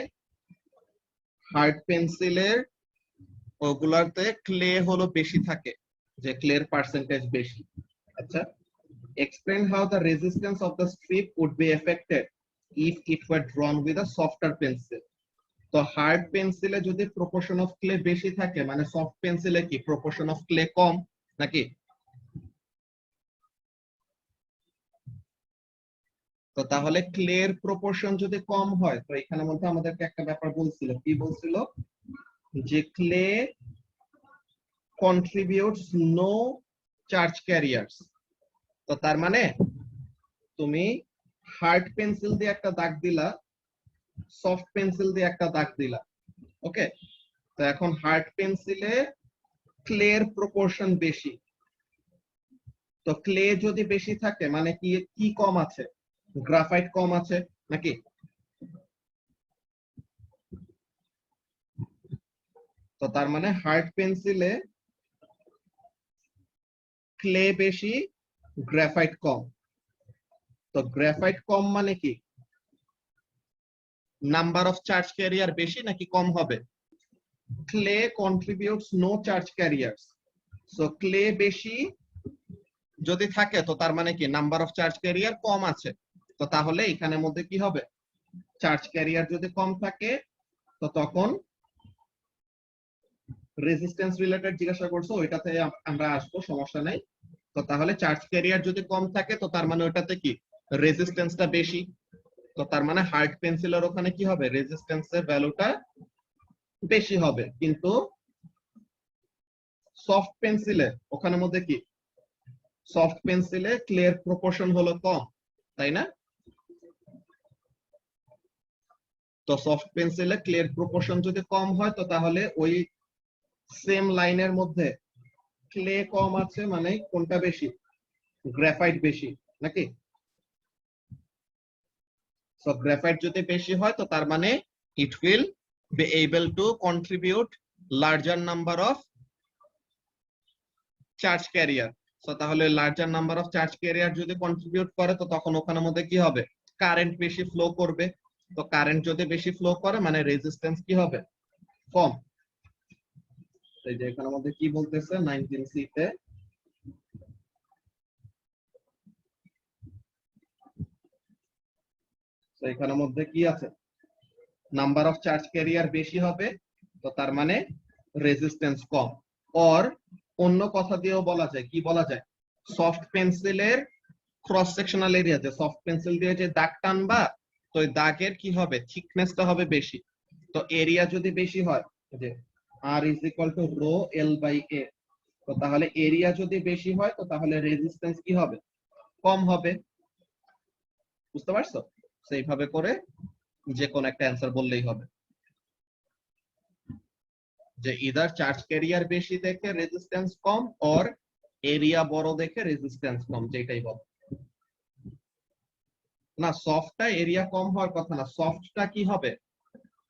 হার্ড পেন্সিলের ওগুলাতে ক্লে হলো বেশি থাকে, যে ক্লের পার্সেন্টেজ বেশি। আচ্ছা, explain how the resistance of the strip would be affected if it were drawn with a softer pencil. তো হার্ড পেন্সিলে যদি প্রপোর্শন অফ ক্লে বেশি থাকে, মানে সফট পেন্সিলে কি প্রপোর্শন অফ ক্লে কম নাকি? তো তাহলে ক্লের প্রপোর্শন যদি কম হয়, তো এখানে মধ্যে আমাদেরকে একটা ব্যাপার বলছিল, কি বলছিল, যে clay contributes no charge carriers. তো তার মানে তুমি হার্ড পেন্সিল দিয়ে একটা দাগ দিলা, সফট পেন্সিল দিয়ে একটা দাগ দিলা, ওকে। তো এখন হার্ড পেন্সিলে ক্লের প্রপোর্শন বেশি, তো ক্লে যদি বেশি থাকে মানে কি কি কম আছে, গ্রাফাইট কম আছে নাকি? তো তার মানে হার্ড পেন্সিলে ক্লে বেশি, গ্রাফাইট কম। তো গ্রাফাইট কম মানে কি নাম্বার অফ চার্জ ক্যারিয়ার বেশি নাকি কম হবে? Clay contributes no charge carriers, so clay বেশি যদি থাকে তো তার মানে কি নাম্বার অফ চার্জ ক্যারিয়ার কম আছে। তো তাহলে এখানের মধ্যে কি হবে, চার্জ ক্যারিয়ার যদি কম থাকে তো তখন রেজিস্ট্যান্স রিলেটেড জিজ্ঞাসা করছো, ওইটাতে আমরা আসবো, সমস্যা নাই। তো তাহলে চার্জ ক্যারিয়ার যদি কম থাকে তো তার মানে ওইটাতে কি রেজিস্ট্যান্সটা বেশি। তো তার মানে হার্ড পেন্সিলের ওখানে কি হবে, রেজিস্ট্যান্সের ভ্যালুটা বেশি হবে, কিন্তু সফট পেন্সিলে ওখানে মধ্যে কি সফট পেন্সিলে ক্লের প্রপোর্শন হলো কম, তাই না? তো সফট পেন্সিলে ক্লের প্রপোর্শন যদি কম হয় তো তাহলে ওই সেম লাইনের মধ্যে ক্লে কম আছে মানে কোনটা বেশি, গ্রাফাইট বেশি নাকি? সো গ্রাফাইট যদি বেশি হয় তো তার মানে it will be able to contribute larger number of charge carrier. So তাহলে larger number of charge carrier যদি কন্ট্রিবিউট করে তো তখন ওখানের মধ্যে কি হবে, কারেন্ট বেশি ফ্লো করবে। তো কারেন্ট যদি বেশি ফ্লো করে মানে রেজিস্ট্যান্স কি হবে, কম। এই যে এখানের মধ্যে কি বলতেছে 19C তে, তো এখানের মধ্যে কি আছে, নাম্বার অফ চার্জ ক্যারিয়ার বেশি হবে তো তার মানে রেজিস্ট্যান্স কম। অর অন্য কথা দিয়েও বলা যায়, কি বলা যায়, সফট পেন্সিলের ক্রস সেকশনাল এরিয়া, যে সফট পেন্সিল দিয়ে যে দাগ টানবা তো ওই দাগের কি হবে, থিকনেসটা হবে বেশি। তো এরিয়া যদি বেশি হয়, যে R is equal to rho L by A, তো তাহলে এরিয়া যদি বেশি হয় তো তাহলে রেজিস্ট্যান্স কি হবে, কম হবে। বুঝতে পারছো? সেইভাবে করে যে কোন একটা অ্যান্সার বললেই হবে, যে ইদার চার্জ ক্যারিয়ার বেশি দেখে রেজিস্ট্যান্স কম, অর এরিয়া বড় দেখে রেজিস্ট্যান্স কম, যেটাই বল না। সফটটা এরিয়া কম হওয়ার কথা না, সফটটা কি হবে,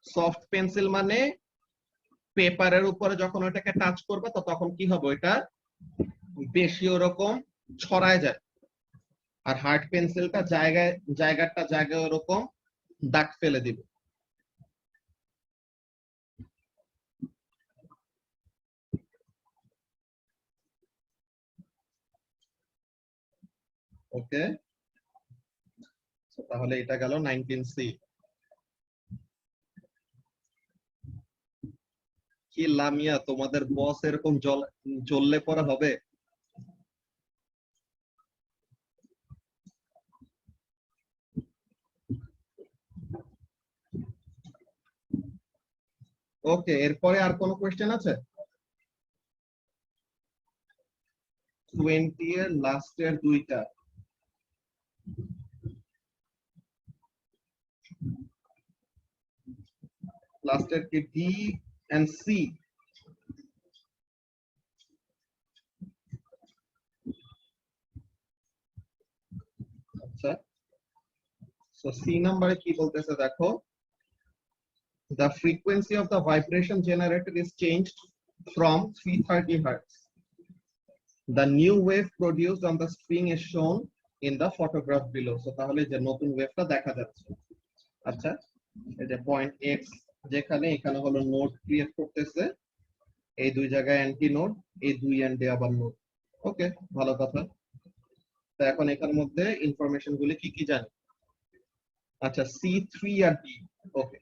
সফট পেন্সিল মানে পেপারের উপরে যখন ওটাকে টাচ করবে তো তখন কি হবে, ওইটা বেশি ওরকম ছড়ায় যায়। আর হার্ড পেন্সিলটা জায়গায় ওরকম দাগ ফেলে দিবে। ওকে, তাহলে এটা গেল 19C। কি লামিয়া, তোমাদের বস এরকম জ্বললে পরে হবে? ওকে, এরপরে আর কোন কোয়েশ্চেন আছে? 20 এর লাস্টের দুইটা, লাস্টের কি D and C? আচ্ছা, সো C নাম্বারে কি বলতেছে দেখো, the frequency of the vibration generated is changed from 330 Hz. The new wave produced on the string is shown in the photograph below. So তাহলে যে নতুন ওয়েভটা দেখা যাচ্ছে। আচ্ছা, এই যে পয়েন্ট x যেখানে এখানে হলো নোড ক্রিয়েট করতেছে, এই দুই জায়গায় অ্যান্টি নোড, এই দুই এন্ডে আবার নোড। ওকে, ভালো কথা। তো এখন এখানের মধ্যে ইনফরমেশন গুলি কি কি জানি? আচ্ছা, C3 আর D। ওকে,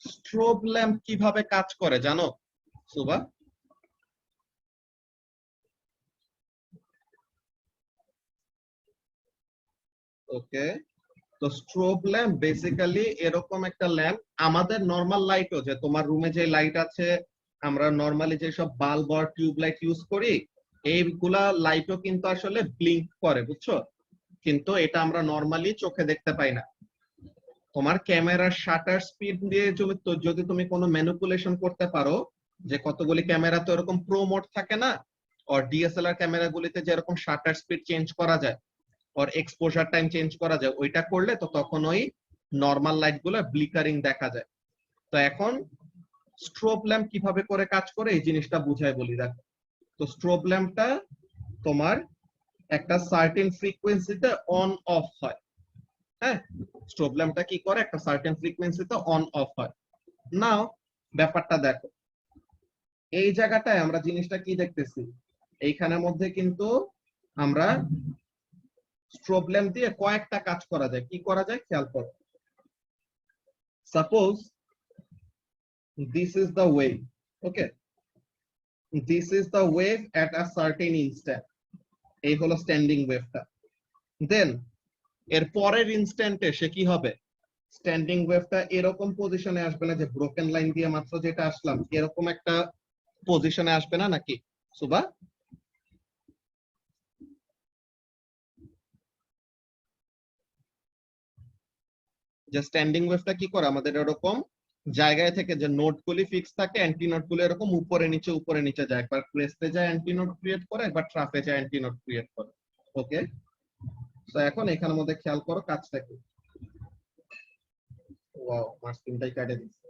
স্ট্রোব ল্যাম্প কিভাবে কাজ করে জানো সুবা? ওকে, তো স্ট্রোব ল্যাম্প বেসিক্যালি এরকম একটা ল্যাম্প, আমাদের নরমাল লাইটও, যে তোমার রুমে যে লাইট আছে, আমরা নরমালি যে সব বাল্ব আর টিউব লাইট ইউজ করি, এইগুলা লাইটও কিন্তু আসলে ব্লিঙ্ক করে, বুঝছো? কিন্তু এটা আমরা নরমালি চোখে দেখতে পাই না। তোমার ক্যামেরার শাটার স্পিড দিয়ে যদি তুমি কোনো ম্যানিপুলেশন করতে পারো, যে কতগুলি ক্যামেরা তো এরকম প্রো মোড থাকে না, আর ডিএসএলআর ক্যামেরাগুলিতে যেরকম শাটার স্পিড চেঞ্জ করা যায় আর এক্সপোজার টাইম চেঞ্জ করা যায়, ওইটা করলে তো তখন ওই নরমাল লাইট গুলো ব্লিকারিং দেখা যায়। তো এখন স্ট্রোব ল্যাম্প কিভাবে করে কাজ করে এই জিনিসটা বুঝাই বলি। দেখো, তো স্ট্রোব ল্যাম্পটা তোমার একটা সার্টেন ফ্রিকোয়েন্সিতে অন অফ হয়। হ্যাঁ, স্ট্রোব ল্যাম্পটা কি করে, একটা সার্টেন ফ্রিকোয়েন্সিতে অন অফ হয়। নাও ব্যাপারটা দেখো, এই জায়গাটায় আমরা জিনিসটা কি দেখতেছি, এইখানের মধ্যে কিন্তু আমরা স্ট্রোব ল্যাম্প দিয়ে কয়েকটা কাজ করা যায়। কি করা যায় খেয়াল করো। Suppose this is the wave, okay, this is the wave at a certain instant, এই হলো স্ট্যান্ডিং ওয়েভটা। দেন এর পরের ইনস্ট্যান্টে সে কি হবে, স্ট্যান্ডিং ওয়েভটা এরকম পজিশনে আসবে না, যে ব্রোকেন লাইন দিয়ে মাত্র যেটা আসলাম এরকম একটা পজিশনে আসবে না নাকি সুবা? যে স্ট্যান্ডিং ওয়েভটা কি করে, আমাদের এরকম জায়গায় থেকে যে নোটগুলি ফিক্স থাকে, অ্যান্টি নোটগুলো এরকম উপরে নিচে যায়, একবার ক্রেস্টে যায় অ্যান্টি নোট ক্রিয়েট করে, একবার ট্রাফে যায় অ্যান্টি নোট ক্রিয়েট করে। ওকে, তো এখন এখানের মধ্যে খেয়াল করো কাজটা কি। ওয়াও, আমার স্ক্রিনটাই কাটে দিচ্ছে।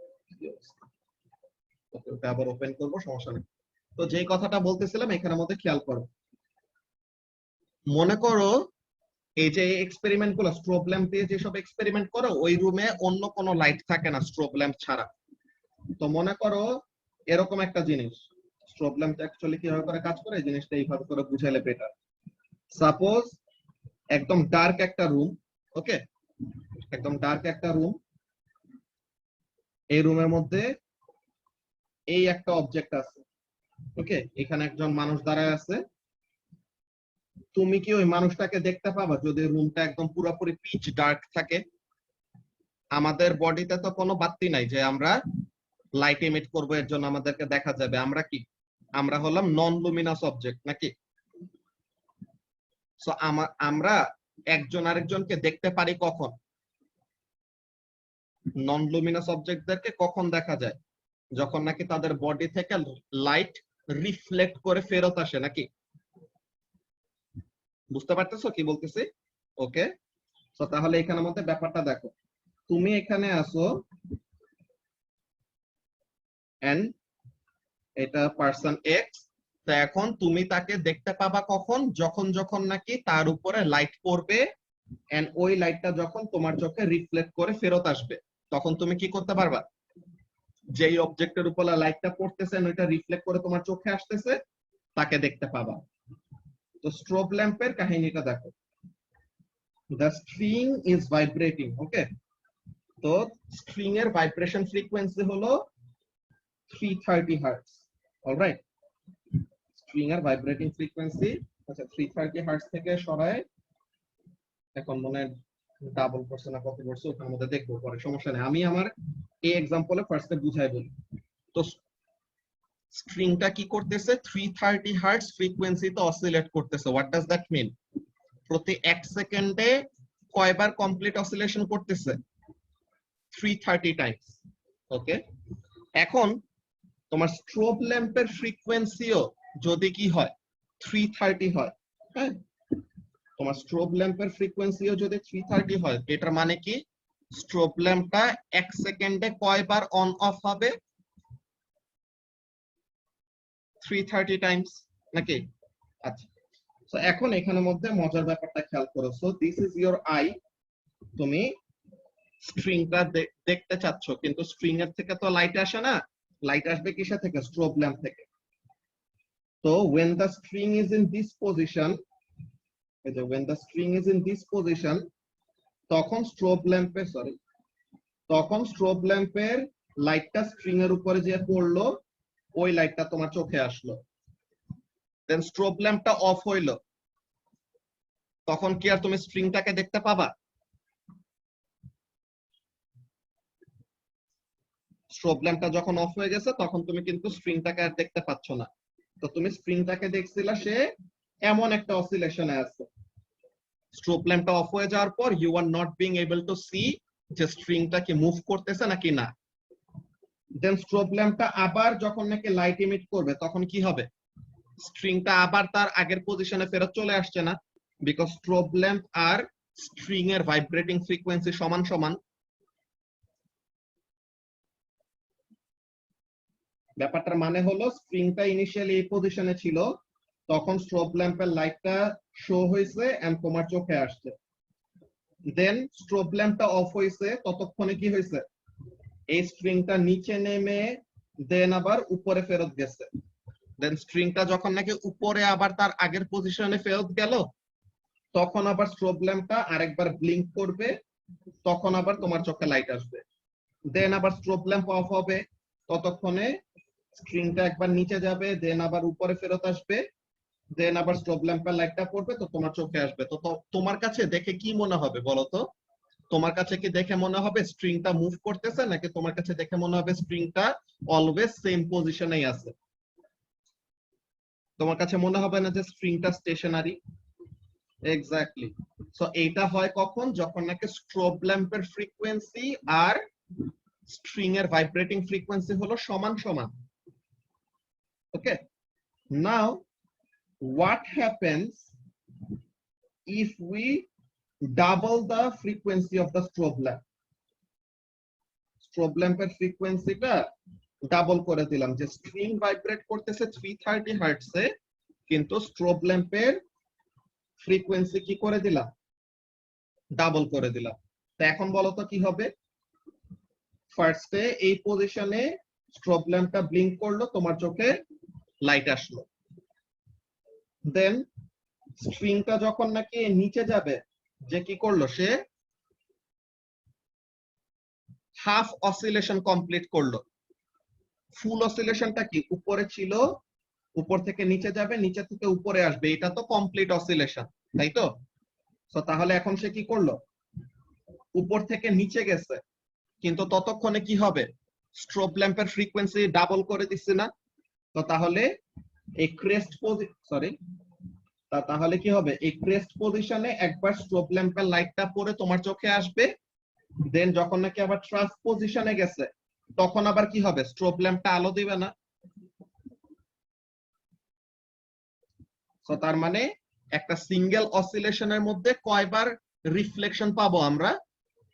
ওকে, ওটা আবার ওপেন করব, সমস্যা নেই। তো যেই কথাটা বলতেছিলাম এখানের মধ্যে খেয়াল করো, মনে করো এই যে এক্সপেরিমেন্ট গুলো স্ট্রোব ল্যাম্প দিয়ে যেসব এক্সপেরিমেন্ট করো, ওই রুমে অন্য কোনো লাইট থাকে না স্ট্রোব ল্যাম্প ছাড়া। তো মনে করো এরকম একটা জিনিস, স্ট্রোব ল্যাম্প অ্যাকচুয়ালি কিভাবে করে কাজ করে এই জিনিসটা এইভাবে করে বুঝাইলে বেটার। সাপোজ একদম ডার্ক একটা রুম, ওকে, একদম ডার্ক একটা রুম, এই রুমের মধ্যে এই একটা অবজেক্ট আছে, ওকে, এখানে একজন মানুষ দাঁড়ায় আছে। তুমি কি ওই মানুষটাকে দেখতে পাবা যদি রুমটা একদম পুরোপুরি পিচ ডার্ক থাকে? আমাদের বডিতে তো কোনো বাতি নাই যে আমরা লাইট এমিট করব, এর জন্য আমাদেরকে দেখা যাবে। আমরা কি, আমরা হলাম নন লুমিনাস অবজেক্ট নাকি? সো আমরা একজন আরেকজনকে দেখতে পারি কখন? নন লুমিনাস অবজেক্টদেরকে কখন দেখা যায়? যখন নাকি তাদের বডি থেকে লাইট রিফ্লেক্ট করে ফেরত আসে নাকি? বুঝতে পারতেছো কি বলতেছি? ওকে, তো তাহলে এখানের মধ্যে ব্যাপারটা দেখো, তুমি এখানে আসো এন্ড এটা পারসন এক্স, তো এখন তুমি তাকে দেখতে পাবা কখন, যখন নাকি তার উপরে লাইট পড়বে এন্ড ওই লাইটটা যখন তোমার চোখে রিফ্লেক্ট করে ফেরত আসবে, তখন তুমি কি করতে পারবা, যেই অবজেক্টের উপর লাইটটা পড়তেছে ওইটা রিফ্লেক্ট করে তোমার চোখে আসতেছে, তাকে দেখতে পাবা। তো স্ট্রোব ল্যাম্পের কাহিনীটা দেখো, the string is vibrating, okay, তো স্ট্রিং এর ভাইব্রেশন ফ্রিকোয়েন্সি হলো 330 হার্টজ, অলরাইট, স্ট্রিং এর ভাইব্রেটিং ফ্রিকোয়েন্সি। আচ্ছা, 330 হার্টজ থেকে সরায় এখন মনে ডাবল করছে না কত করছে ওখানের মধ্যে দেখবো পরে, সমস্যা নেই। আমি আমার এই এক্সাম্পলে ফার্স্টে বুঝাই বলি। তো স্ট্রিংটা কি করতেছে, 330 হার্টজ ফ্রিকোয়েন্সিতে অসিলেট করতেছে। What does that mean? প্রতি 1 সেকেন্ডে কয়বার কমপ্লিট অসিলেশন করতেছে? 330 টাইমস। ওকে, এখন তোমার স্ট্রোব ল্যাম্পের ফ্রিকোয়েন্সিও যদি কি হয় 330 হয়, হ্যাঁ, তোমার স্ট্রোব ল্যাম্পের ফ্রিকোয়েন্সিও যদি 330 হয়, এটার মানে কি স্ট্রোব ল্যাম্পটা 1 সেকেন্ডে কয়বার অন অফ হবে? 330 টাইমস নাকি? আচ্ছা, তো এখন এখানের মধ্যে মজার ব্যাপারটা খেয়াল করো। So this is your I, তুমি স্ট্রিংটা দেখতে চাচ্ছ, কিন্তু স্ট্রিং এর থেকে তো লাইট আসে না, লাইট আসবে কিসা থেকে? স্ট্রোব ল্যাম্প থেকে। তো when the string is in this position, when the string is in this position, তখন স্ট্রোব ল্যাম্পের লাইটটা স্ট্রিং এর উপরে যে পড়লো, ওই লাইটটা তোমার চোখে আসলো। দেন স্ট্রোব ল্যাম্পটা অফ হইলো, তখন কি আর তুমি স্ট্রিংটাকে দেখতে পাবা? স্ট্রোব ল্যাম্পটা যখন অফ হয়ে গেছে তখন তুমি কিন্তু স্ট্রিংটাকে আর দেখতে পাচ্ছ না। তো তুমি স্ট্রিংটাকে দেখছিলা সে এমন একটা অসিলেশনে আছে। স্ট্রোব ল্যাম্পটা অফ হয়ে যাওয়ার পর you are not being able to see যে স্ট্রিংটা কি মুভ করতেছে নাকি না। দেন স্ট্রোব ল্যাম্পটা আবার যখন নাকি লাইট ইমিট করবে তখন কি হবে? স্ট্রিংটা আবার তার আগের পজিশনে ফেরত চলে আসছে না, বিকজ স্ট্রোব ল্যাম্প আর স্ট্রিং এর ভাইব্রেটিং ফ্রিকোয়েন্সি সমান সমান। ব্যাপারটার মানে হলো স্ট্রিংটা ইনিশিয়ালি এই পজিশনে ছিল, তখন স্ট্রোব ল্যাম্পের লাইটটা শো হয়েছে এন্ড তোমার চোখে আসছে। দেন স্ট্রোব ল্যাম্পটা অফ হয়েছে, ততক্ষণে কি হয়েছে? এই স্ট্রিংটা নিচে নেমে দেন আবার উপরে ফেরত গেছে। দেন স্ট্রিংটা যখন নাকি উপরে আবার তার আগের পজিশনে ফেরত গেল, তখন আবার স্ট্রোব ল্যাম্পটা আরেকবার ব্লিঙ্ক করবে, তখন আবার তোমার চোখে লাইট আসবে। দেন আবার স্ট্রোব ল্যাম্প অফ হবে, ততক্ষণে স্ট্রিংটা একবার নিচে যাবে, দেন আবার উপরে ফেরত আসবে, দেন আবার স্ট্রোব ল্যাম্পের লাইটটা পড়বে, তো তোমার চোখে আসবে। তো তোমার কাছে দেখে কি মনে হবে বলো তো? তোমার কাছে কি দেখে মনে হবে স্ট্রিংটা মুভ করতেছে, নাকি তোমার কাছে দেখে মনে হবে স্ট্রিংটা অলওয়েজ সেম পজিশনেই আছে? তোমার কাছে মনে হবে না যে স্ট্রিংটা স্টেশনারি? এক্স্যাক্টলি। সো এইটা হয় কখন? যখন নাকি স্ট্রোব ল্যাম্পের ফ্রিকোয়েন্সি আর স্ট্রিং এর ভাইব্রেটিং ফ্রিকোয়েন্সি হলো সমান সমান। ওকে, নাও what happens if we double the frequency of the strobe lamp? Strobe lamp এর ফ্রিকোয়েন্সিটা ডাবল করে দিলাম, যে স্ট্রিং ভাইব্রেট করতেছে 330 হার্টজে, কিন্তু স্ট্রোব ল্যাম্পের ফ্রিকোয়েন্সি কি করে দিলাম? ডাবল করে দিলাম। তো এখন বলো তো কি হবে? ফার্স্টে এই পজিশনে স্ট্রোব ল্যাম্পটা ব্লিঙ্ক করলো, তোমার চোখে লাইট আসলো। দেন স্ট্রিংটা যখন নাকি নিচে যাবে, যে কি করলো? সে হাফ অসিলেশন কমপ্লিট করলো। ফুল অসিলেশনটা কি? উপরে ছিল, উপর থেকে নিচে যাবে, নিচে থেকে উপরে আসবে, এটা তো কমপ্লিট অসিলেশন, তাই তো? তো তাহলে এখন সে কি করলো? উপর থেকে নিচে গেছে, কিন্তু ততক্ষণে কি হবে? স্ট্রোব ল্যাম্পের ফ্রিকোয়েন্সি ডাবল করে দিচ্ছে না? তো তাহলে এই ক্রেস্ট তাহলে কি হবে? এই ক্রেস্ট পজিশনে একবার স্ট্রোব ল্যাম্পের লাইটটা পড়ে তোমার চোখে আসবে, দেন যখন নাকি আবার ট্রাফ পজিশনে গেছে, তখন আবার কি হবে? স্ট্রোব ল্যাম্পটা আলো দিবে না? তো তার মানে একটা সিঙ্গেল অসিলেশনের মধ্যে কয়বার রিফ্লেকশন পাবো আমরা?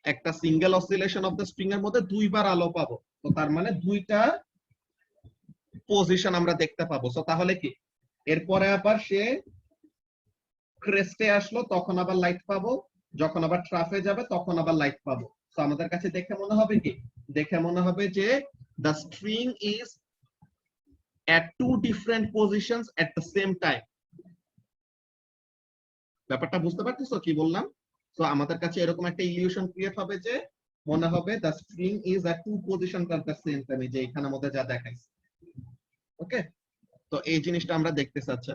একটা single oscillation of the string এর মধ্যে দুইবার আলো পাবো। তো তার মানে দুইটা পজিশন আমরা দেখতে পাবো। তো তাহলে কি এরপরে আবার সে ক্রেস্টে আসলো, তখন আবার লাইট পাবো, যখন আবার ট্রাফে যাবে তখন আবার লাইট পাবো। তো আমাদের কাছে দেখে মনে হবে কি? দেখে মনে হবে যে the string is at two different positions at the same time. ব্যাপারটা বুঝতে পারতেছো কি বললাম? তো আমাদের কাছে এরকম একটা ইলিউশন ক্রিয়েট হবে যে মনে হবে the string is at two positions at the same time, যে এখানে মধ্যে যা দেখাইছে। ওকে, তো এই জিনিসটা আমরা দেখতে চাচ্ছি।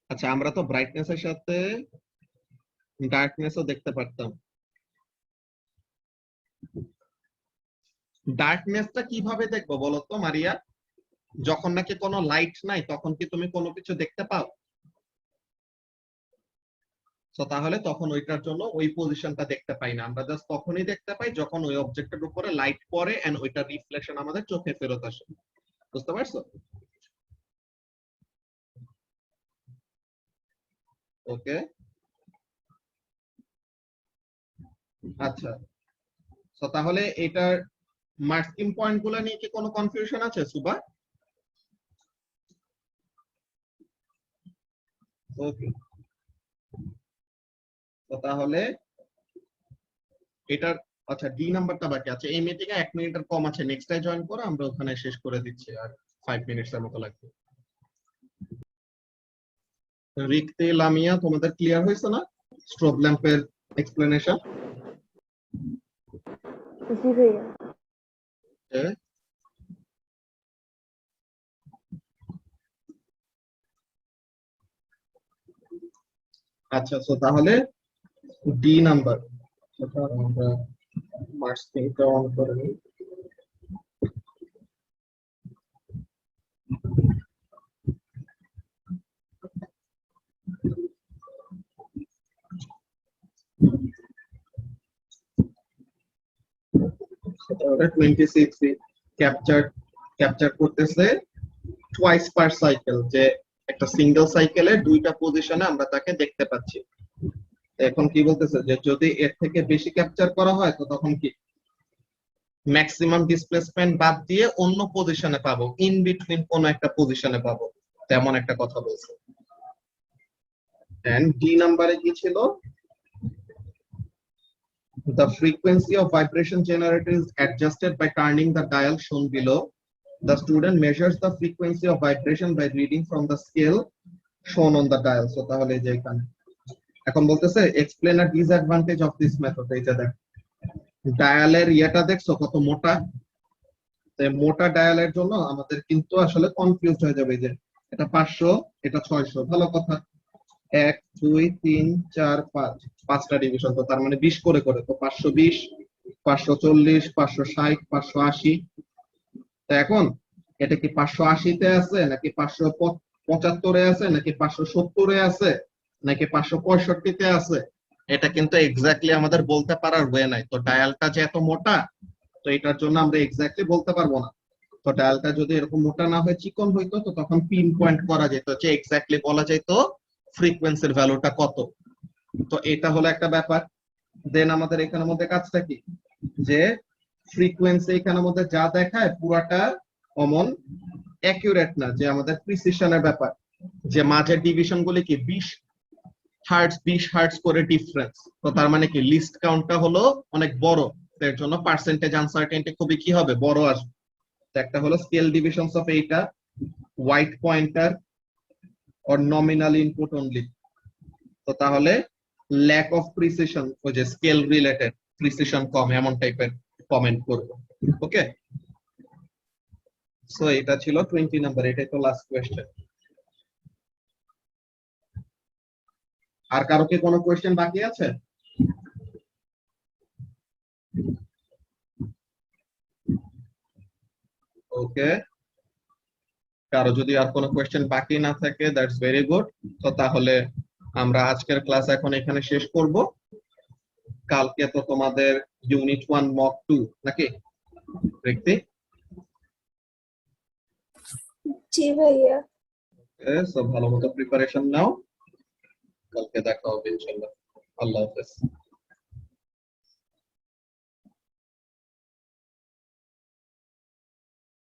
আচ্ছা, আমরা তো ব্রাইটনেস এর সাথে ডার্কনেসও দেখতে পারতাম। ডার্কনেসটা কিভাবে দেখবো বলো তো মারিয়া? যখন নাকি কোনো লাইট নাই তখন কি তুমি কোনো কিছু দেখতে পাও? তো তাহলে তখন ওইটার জন্য ওই পজিশনটা দেখতে পাই না, আমরা জাস্ট তখনই দেখতে পাই যখন ওই অবজেক্টের উপরে লাইট পড়ে এন্ড ওইটার রিফ্লেকশন আমাদের চোখে ফেরত আসে। বুঝতে পারছো? ওকে, আচ্ছা। তো তাহলে এটার মার্কিং পয়েন্ট গুলো নিয়ে কি কোনো কনফিউশন আছে সুবা? ওকে, তো তাহলে এটার আচ্ছা ডি নাম্বারটা বাকি আছে। এই মিটিং এ 1 মিনিটের কম আছে, নেক্সট টাই জয়েন করো, আমরা ওখানে শেষ করে দিচ্ছি, আর 5 মিনিটস এর মতো লাগবে। রিক্তি, লামিয়া, তোমাদের ক্লিয়ার হয়েছে না স্ট্রোব ল্যাম্পের এক্সপ্লেনেশন? জি ভাইয়া। আচ্ছা, সো তাহলে ডি নাম্বার, আমরা মার্কসটা অন করে নিই। ওটা 26 ক্যাপচার করতেছে টুয়াইস পার সাইকেল, যে একটা সিঙ্গেল সাইকেলে দুইটা পজিশনে আমরা তাকে দেখতে পাচ্ছি। এখন কি বলতেছে যে যদি এর থেকে বেশি ক্যাপচার করা হয় তো তখন কি ম্যাক্সিমাম ডিসপ্লেসমেন্ট বাদ দিয়ে অন্য পজিশনে পাবো, ইন বিটুইন কোন একটা পজিশনে পাবো, তেমন একটা কথা বলছে। এন্ড ডি নাম্বারে কি ছিল? The frequency of vibration generated is adjusted by turning the dial shown below. The student measures the frequency of vibration by reading from the scale shown on the dial. So তাহলে যে এখানে এখন বলতেছে explain a disadvantage of this method. এইটা দেখ, ডায়ালের ইয়েটা দেখছো কত মোটা, মোটা ডায়ালের জন্য আমাদের কিন্তু আসলে কনফিউজ হয়ে যাবে যে এটা 500 এটা 600, ভালো কথা 1 2 3 4 5 পাঁচটা ডিভিশন, তো তার মানে 20 করে করে, তো 520 540 560 580। তো এখন এটা কি 580 তে আছে নাকি 575 এ আছে নাকি 570 এ আছে নাকি 565 তে আছে, এটা কিন্তু এক্স্যাক্টলি আমাদের বলতে পারার ওয়ে নাই। তো ডায়ালটা যে এত মোটা, তো এটার জন্য আমরা এক্স্যাক্টলি বলতে পারবো না। তো ডায়ালটা যদি এরকম মোটা না হয় চিকন হইতো, তো তখন পিন পয়েন্ট করা যেত, যে এক্স্যাক্টলি বলা যেত ফ্রিকোয়েন্সির ভ্যালুটা কত। তো এটা হলো একটা ব্যাপার। দেন আমাদের এখানের মধ্যে কাজটা কি, যে ফ্রিকোয়েন্সি এখানের মধ্যে যা দেখায় পুরাটা অমন অ্যাকুরেট না, যে আমাদের প্রিসিশনের ব্যাপার, যে মাঝের ডিভিশন গুলি কি 20 হার্টজ করে ডিফারেন্স, তো তার মানে কি লিস্ট কাউন্টটা হলো অনেক বড়, এর জন্য পার্সেন্টেজ আনসার্টেনিটি খুবই কি হবে, বড় আসবে। একটা হলো স্কেল ডিভিশনস অফ এইটা, white pointer or nominal input only. তো তাহলে ল্যাক অফ প্রিসিশন, ওই যে স্কেল রিলেটেড প্রিসিশন কম, এমন টাইপের কমেন্ট করবো। ওকে, সো এটা ছিল 20 নাম্বার, এটাই তো লাস্ট কোয়েশ্চেন। আর কারো কি কোনো কোয়েশ্চেন বাকি আছে? ওকে, কারো যদি আর কোনো কোয়েশ্চেন বাকি না থাকে দ্যাটস ভেরি গুড। তো তাহলে আমরা আজকের ক্লাস এখন এখানে শেষ করব। কালকে তো তোমাদের ইউনিট 1 মক 2 নাকি রিক্তি? জি ভাইয়া। সো ভালো মতো প্রিপারেশন নাও, কালকে দেখা হবে ইনশাআল্লাহ। আল্লাহ হাফেজ।